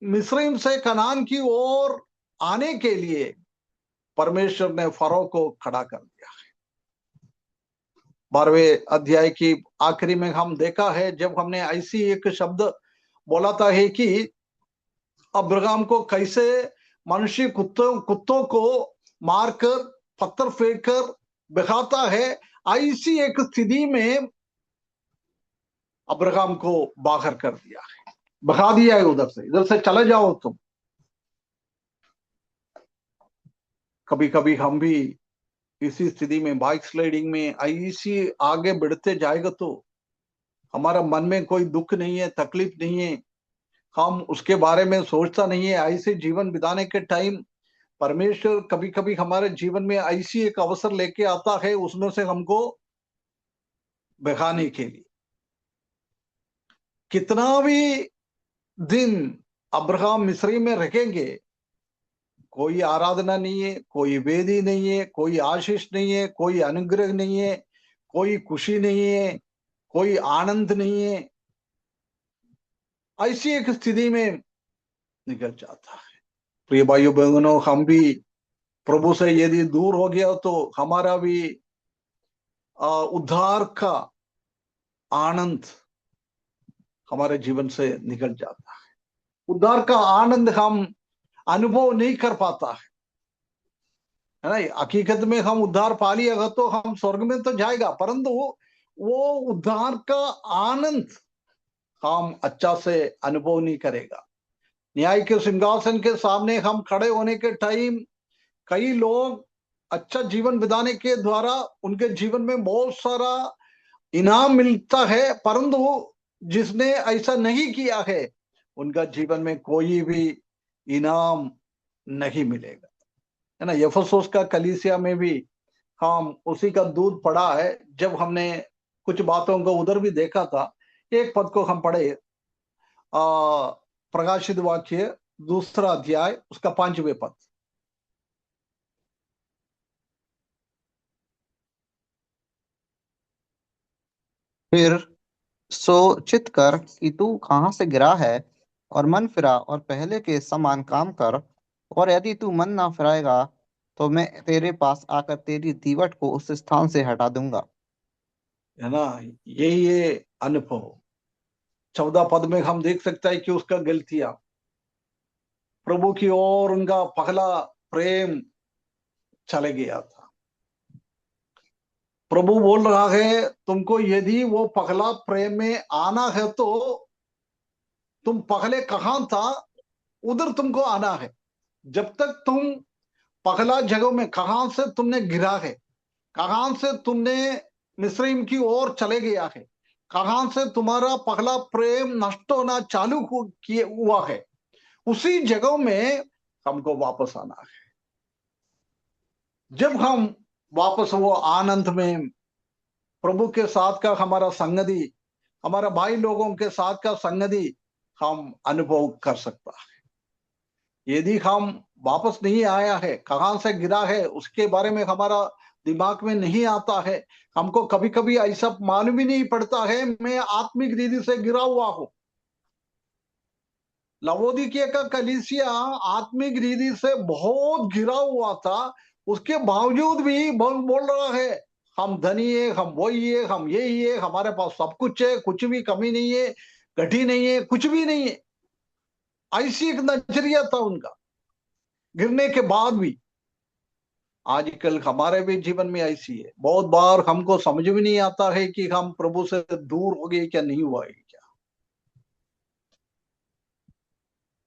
मिस्र से कनान की ओर आने के लिए परमेश्वर ने फरो को खड़ा कर दिया है। 12वें अध्याय की आखिरी में हम देखा है, जब हमने ऐसी एक शब्द बोला था है कि अब्राहम को कैसे मनुष्य कुत्तों को मारकर पत्थर फेंक कर भगाता है, ऐसी एक स्थिति में अब्राहम को बाहर कर दिया है, भगा दिया है इधर से चले जाओ तुम। कभी कभी हम भी इसी स्थिति में बाइक स्लाइडिंग में ऐसी आगे बढ़ते जाएगा तो हमारा मन में कोई दुख नहीं है, तकलीफ नहीं है, हम उसके बारे में सोचता नहीं है। ऐसे जीवन बिताने के टाइम परमेश्वर कभी कभी हमारे जीवन में ऐसी एक अवसर लेके आता है, उसमें से हमको भगाने के लिए। कितना भी दिन अब्राहम मिस्री में रहेंगे, कोई आराधना नहीं है, कोई वेदी नहीं है, कोई आशीष नहीं है, कोई अनुग्रह नहीं है, कोई खुशी नहीं है, कोई आनंद नहीं है। ऐसी एक स्थिति में निकल जाता है। प्रिय भाइयों बहनों, हम भी प्रभु से यदि दूर हो गया तो हमारा भी उद्धार का आनंद हमारे जीवन से निकल जाता है। उद्धार का आनंद हम अनुभव नहीं कर पाता है ना। हकीकत में हम उद्धार पा लिया तो हम स्वर्ग में तो जाएगा, परंतु वो उद्धार का आनंद हम अच्छा से अनुभव नहीं करेगा। न्याय के सिंहासन के सामने हम खड़े होने के टाइम कई लोग अच्छा जीवन बिताने के द्वारा उनके जीवन में बहुत सारा इनाम मिलता है, परंतु जिसने ऐसा नहीं किया है उनका जीवन में कोई भी इनाम नहीं मिलेगा, है ना। यफसोस का कलीसिया में भी हम उसी का दूध पड़ा है। जब हमने कुछ बातों को उधर भी देखा था, एक पद को हम पढ़े, प्रकाशित वाक्य 2 अध्याय उसका 5वें पद। फिर सोचित कर कि तू कहाँ से गिरा है और मन फिरा और पहले के समान काम कर, और यदि तू मन ना फिराएगा तो मैं तेरे पास आकर तेरी दीवट को उस स्थान से हटा दूंगा, है ना। ये अनुभव 14 पद में हम देख सकते हैं कि उसका गलतियां, प्रभु की ओर उनका पहला प्रेम चले गया था। प्रभु बोल रहा है तुमको यदि वो पहला प्रेम में आना है तो तुम पहले कहां था उधर तुमको आना है। जब तक तुम पहला जगह में कहां से तुमने गिरा है, कहां से तुमने मिस्रईम की ओर चले गया है, कहां से तुम्हारा पहला प्रेम नष्ट होना चालू हुआ है, उसी जगह में हमको वापस आना है। जब हम वापस वो आनंद में प्रभु के साथ का हमारा संगति, हमारा भाई लोगों के साथ का संगति हम अनुभव कर सकता है। यदि हम वापस नहीं आया है, कहां से गिरा है उसके बारे में हमारा दिमाग में नहीं आता है, हमको कभी कभी ऐसा मालूम ही नहीं पड़ता है मैं आत्मिक रीति से गिरा हुआ हूं। लवोदिकिया का कलीसिया आत्मिक रीति से बहुत गिरा हुआ था, उसके बावजूद भी बोल रहा है हम धनी है, हम वही है, हम यही है, हमारे पास सब कुछ है, कुछ भी कमी नहीं है, घटी नहीं है, कुछ भी नहीं है। ऐसी एक नजरिया था उनका, गिरने के बाद भी। आजकल हमारे भी जीवन में ऐसी है, बहुत बार हमको समझ में नहीं आता है कि हम प्रभु से दूर हो गए क्या, नहीं हुआ है क्या।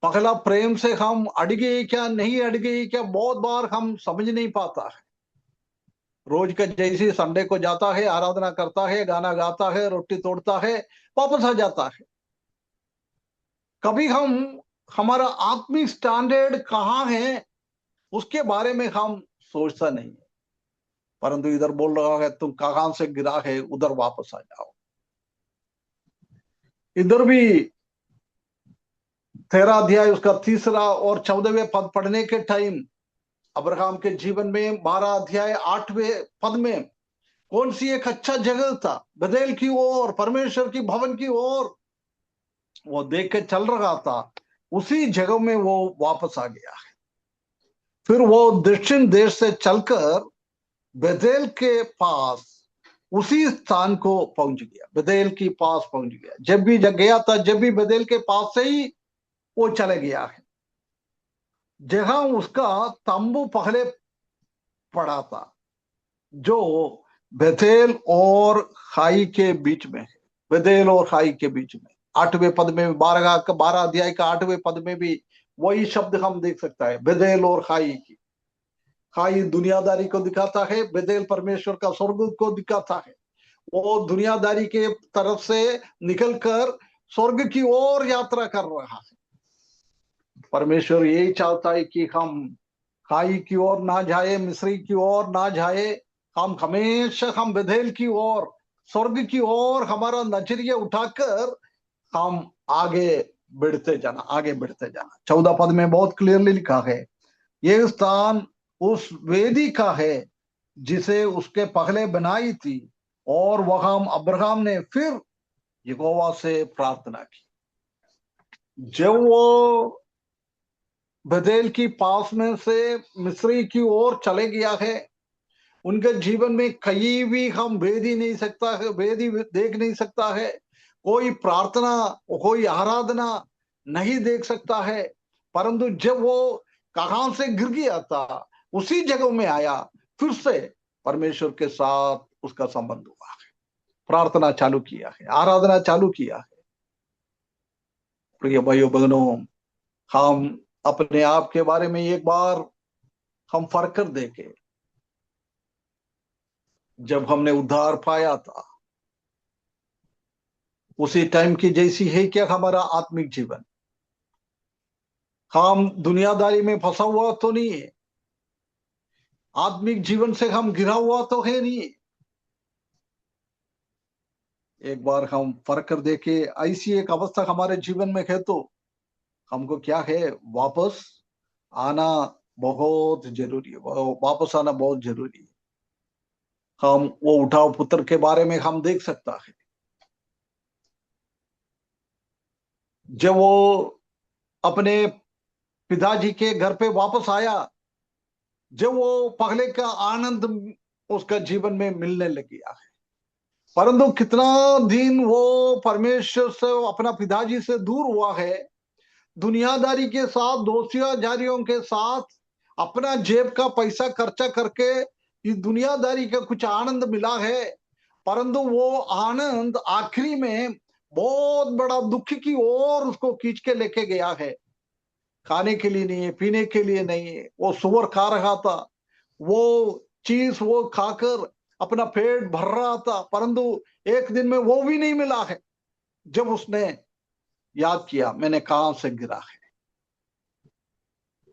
पहला प्रेम से हम अड़ गए क्या, नहीं अड़ गए क्या, बहुत बार हम समझ नहीं पाता है। रोज का जैसे संडे को जाता है, आराधना करता है, गाना गाता है, रोटी तोड़ता है, वापस आ जाता है। कभी हम हमारा आत्मिक स्टैंडर्ड कहाँ है उसके बारे में हम सोचता नहीं है। परंतु इधर बोल रहा है तुम कहां से गिरा है, उधर वापस आ जाओ। इधर भी 13 अध्याय उसका 3 और 14वें पद पढ़ने के टाइम अब्राहम के जीवन में 12 अध्याय 8वें पद में कौन सी एक अच्छा जगह था, बदेल की ओर, परमेश्वर की भवन की ओर वो देख के चल रहा था, उसी जगह में वो वापस आ गया है। फिर वो दक्षिण देश से चलकर बेदेल के पास उसी स्थान को पहुंच गया, बेदेल के पास पहुंच गया। जब भी गया था, जब भी बेदेल के पास से ही वो चले गया है, जहां उसका तंबू पहले पड़ा था, जो बेथेल और खाई के बीच में है। बेथेल और खाई के बीच में 8वें पद में, 12 अध्याय का 8वें पद में भी वही शब्द हम देख सकता है, बेथेल और खाई की। खाई दुनियादारी को दिखाता है, बेथेल परमेश्वर का स्वर्ग को दिखाता है। वो दुनियादारी के तरफ से निकलकर स्वर्ग की ओर यात्रा कर रहा है। परमेश्वर यही चाहता है कि हम खाई की ओर ना जाए, मिस्री की ओर ना जाए, हम हमेशा हम बेथेल की ओर, स्वर्ग की ओर हमारा नजरिया उठाकर हम आगे बढ़ते जाना, आगे बढ़ते जाना। 14 पद में बहुत क्लियरली लिखा है, ये स्थान उस वेदी का है जिसे उसके पहले बनाई थी, और वहां अब्राहम ने फिर यहोवा से प्रार्थना की। जब वो बेथेल की पास में से मिस्री की ओर चले गया है, उनके जीवन में कहीं भी हम भेद ही नहीं सकता है, भेद ही देख नहीं सकता है, कोई प्रार्थना, कोई आराधना नहीं देख सकता है। परंतु जब वो कहां से गिर गया था, उसी जगह में आया, फिर से परमेश्वर के साथ उसका संबंध हुआ है, प्रार्थना चालू किया है, आराधना चालू किया है। प्रिय भाइयों बहनों, हम अपने आप के बारे में एक बार हम फर्क कर देखें। जब हमने उद्धार पाया था, उसी टाइम की जैसी है क्या हमारा आत्मिक जीवन? हम दुनियादारी में फंसा हुआ तो नहीं है, आत्मिक जीवन से हम घिरा हुआ तो है नहीं। एक बार हम फर्क कर देखे, ऐसी एक अवस्था हमारे जीवन में है तो हमको क्या है, वापस आना बहुत जरूरी है, वापस आना बहुत जरूरी है। हम वो उठाव पुत्र के बारे में हम देख सकता है, जब वो अपने पिताजी के घर पे वापस आया, जब वो पहले का आनंद उसका जीवन में मिलने लग गया है। परंतु कितना दिन वो परमेश्वर से, अपना पिताजी से दूर हुआ है, दुनियादारी के साथ, दोस्तियाजारियों के साथ अपना जेब का पैसा खर्चा करके इस दुनियादारी का कुछ आनंद मिला है। परंतु वो आनंद आखिरी में बहुत बड़ा दुख की ओर उसको खींच के लेके गया है। खाने के लिए नहीं है, पीने के लिए नहीं है, वो सुअर खा रहा था, वो चीज वो खाकर अपना पेट भर रहा था, परंतु एक दिन में वो भी नहीं मिला है। जब उसने याद किया मैंने कहां से गिरा है,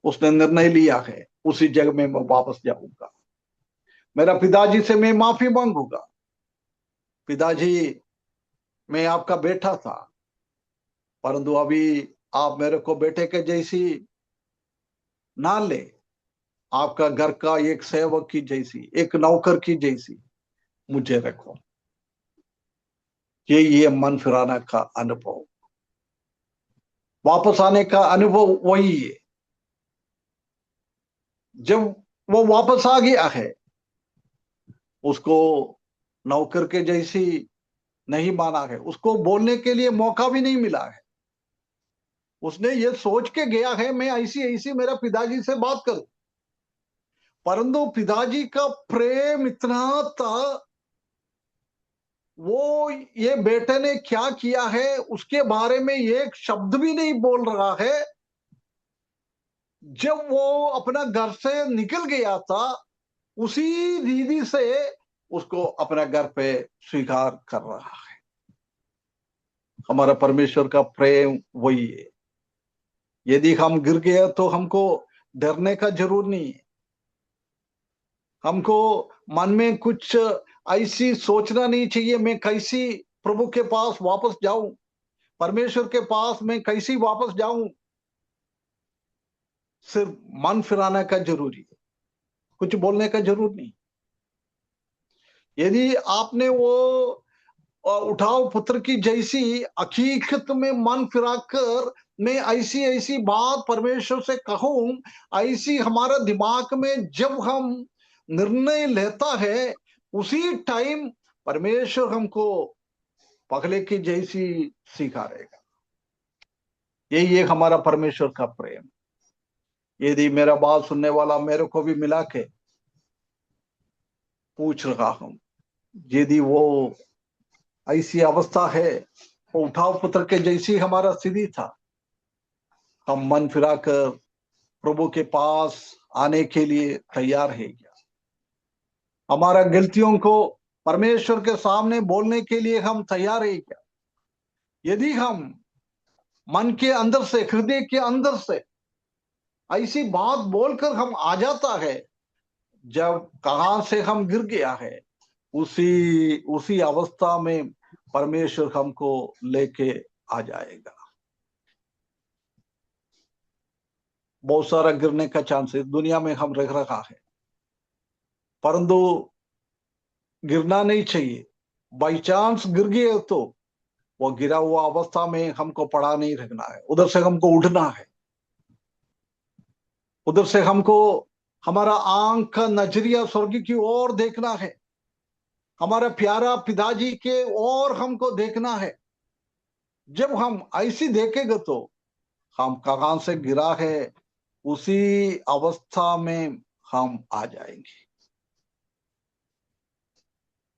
उसने निर्णय लिया है उसी जगह में मैं वापस जाऊंगा, मेरा पिताजी से मैं माफी मांगूंगा। पिताजी, मैं आपका बेटा था, परंतु अभी आप मेरे को बेटे के जैसी ना ले, आपका घर का एक सेवक की जैसी, एक नौकर की जैसी मुझे रखो। ये मन फिराना का अनुभव, वापस आने का अनुभव वही है। जब वो वापस आ गया है, उसको नौकर के जैसी नहीं माना है, उसको बोलने के लिए मौका भी नहीं मिला है। उसने ये सोच के गया है मैं ऐसी ऐसी मेरा पिताजी से बात करूं, परंतु पिताजी का प्रेम इतना था, वो ये बेटे ने क्या किया है उसके बारे में एक शब्द भी नहीं बोल रहा है। जब वो अपना घर से निकल गया था, उसी दीदी से उसको अपना घर पे स्वीकार कर रहा है। हमारा परमेश्वर का प्रेम वही है। यदि हम गिर गए तो हमको डरने का जरूर नहीं है। हमको मन में कुछ ऐसी सोचना नहीं चाहिए मैं कैसी प्रभु के पास वापस जाऊं, परमेश्वर के पास मैं कैसी वापस जाऊं। सिर्फ मन फिराने का जरूरी है, कुछ बोलने का जरूर नहीं। यदि आपने वो उठाओ पुत्र की जैसी हकीकत में मन फिराकर मैं ऐसी ऐसी बात परमेश्वर से कहूं, ऐसी हमारा दिमाग में जब हम निर्णय लेता है, उसी टाइम परमेश्वर हमको पगले की जैसी सिखाएगा। यही एक हमारा परमेश्वर का प्रेम। यदि मेरा बात सुनने वाला मेरे को भी मिला के पूछ रहा हूं, यदि वो ऐसी अवस्था है, वो उठाव पुत्र के जैसी हमारा स्थिति था, हम मन फिराकर प्रभु के पास आने के लिए तैयार है क्या? हमारा गलतियों को परमेश्वर के सामने बोलने के लिए हम तैयार है क्या? यदि हम मन के अंदर से, हृदय के अंदर से ऐसी बात बोलकर हम आ जाता है, जब कहां से हम गिर गया है, उसी उसी अवस्था में परमेश्वर हमको लेके आ जाएगा। बहुत सारा गिरने का चांसेस दुनिया में हम रख रखा है, परंतु गिरना नहीं चाहिए। बाई चांस गिर गए तो वो गिरा हुआ अवस्था में हमको पड़ा नहीं रखना है, उधर से हमको उठना है। उधर से हमको हमारा आंख का नजरिया स्वर्ग की ओर देखना है, हमारा प्यारा पिताजी के ओर हमको देखना है। जब हम ऐसी देखेंगे तो हम कहां से गिरा है, उसी अवस्था में हम आ जाएंगे।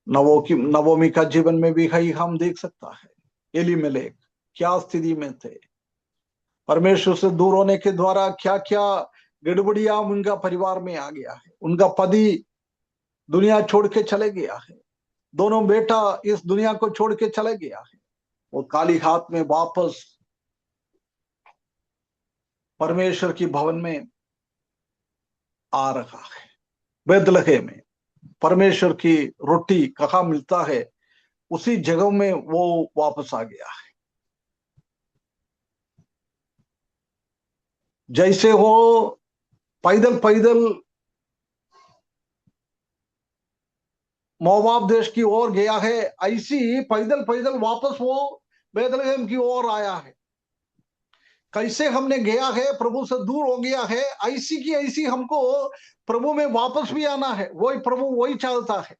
नवोमी का जीवन में भी है, हम देख सकता है एलीमेलेक क्या स्थिति में थे। परमेश्वर से दूर होने के द्वारा क्या क्या गड़बड़ियां उनका परिवार में आ गया है। उनका पति दुनिया छोड़ के चले गया है, दोनों बेटा इस दुनिया को छोड़ के चले गया है। वो काली हाथ में वापस परमेश्वर की भवन में आ रहा है। बेतलहम में परमेश्वर की रोटी कहाँ मिलता है, उसी जगह में वो वापस आ गया है। जैसे वो पैदल पैदल मोवाब देश की ओर गया है, ऐसी पैदल पैदल वापस वो बेतलहम की ओर आया है। कैसे हमने गया है, प्रभु से दूर हो गया है, ऐसी की ऐसी हमको प्रभु में वापस भी आना है। वही प्रभु वही चाहता है।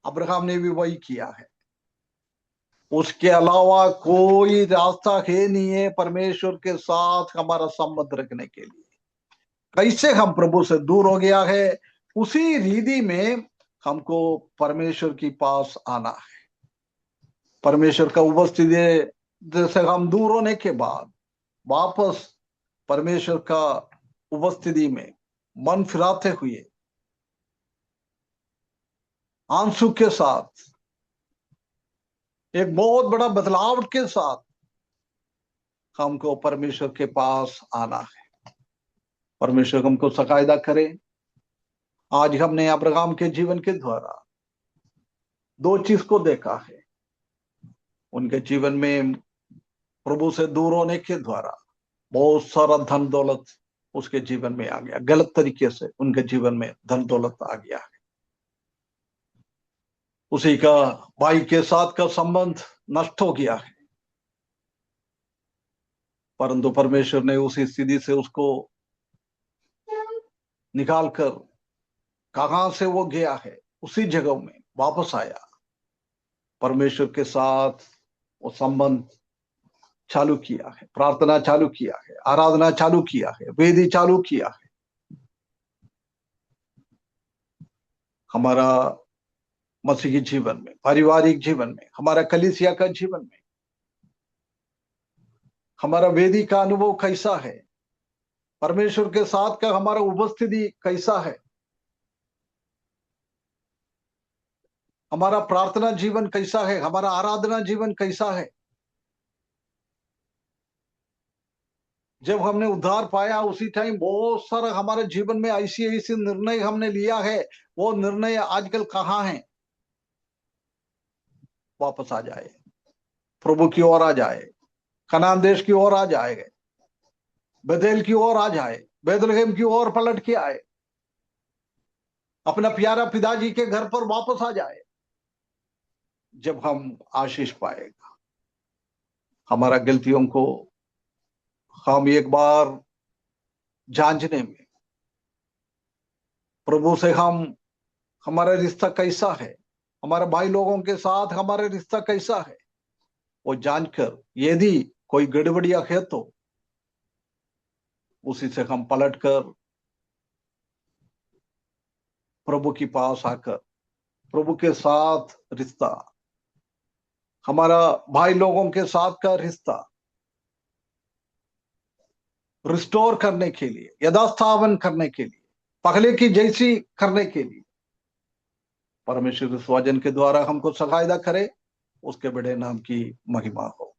अब्राहम ने भी वही किया है। उसके अलावा कोई रास्ता है नहीं है परमेश्वर के साथ हमारा संबंध रखने के लिए। कैसे हम प्रभु से दूर हो गया है, उसी रीति में हमको परमेश्वर की पास आना है। परमेश्वर का उपस्थिति जैसे हम दूर होने के बाद वापस परमेश्वर का उपस्थिति में मन फिराते हुए आंसू के साथ, एक बहुत बड़ा बदलाव के साथ हमको परमेश्वर के पास आना है। परमेश्वर हमको सकायदा करे। आज हमने अब्राहम के जीवन के द्वारा दो चीज को देखा है। उनके जीवन में प्रभु से दूर होने के द्वारा बहुत सारा धन दौलत उसके जीवन में आ गया। गलत तरीके से उनके जीवन में धन दौलत आ गया है। उसी का भाई के साथ का संबंध नष्ट हो गया है, परंतु परमेश्वर ने उसी स्थिति से उसको निकालकर कहां से वो गया है, उसी जगह में वापस आया। परमेश्वर के साथ वो संबंध चालू किया है, प्रार्थना चालू किया है, आराधना चालू किया है, वेदी चालू किया है। हमारा मसीही जीवन में, पारिवारिक जीवन में, हमारा कलीसिया का जीवन में हमारा वेदी का अनुभव कैसा है, परमेश्वर के साथ का हमारा उपस्थिति कैसा है, हमारा प्रार्थना जीवन कैसा है, हमारा आराधना जीवन कैसा है। जब हमने उद्धार पाया उसी टाइम बहुत सारा हमारे जीवन में ऐसी ऐसी निर्णय हमने लिया है, वो निर्णय आजकल कहाँ है? वापस आ जाए, प्रभु की ओर आ जाए, कनान देश की ओर आ जाए, बेतेल की ओर आ जाए, बैतलहम की ओर पलट के आए, अपना प्यारा पिताजी के घर पर वापस आ जाए। जब हम आशीष पाएगा, हमारा गलतियों को हम एक बार जांचने में, प्रभु से हमारा रिश्ता कैसा है, हमारे भाई लोगों के साथ हमारा रिश्ता कैसा है, वो जानकर यदि कोई गड़बड़ियां है तो उसी से हम पलटकर प्रभु के पास आकर प्रभु के साथ रिश्ता, हमारा भाई लोगों के साथ का रिश्ता रिस्टोर करने के लिए, यथास्थापन करने के लिए, पहले की जैसी करने के लिए परमेश्वर इस वचन के द्वारा हमको सहायता करे। उसके बड़े नाम की महिमा हो।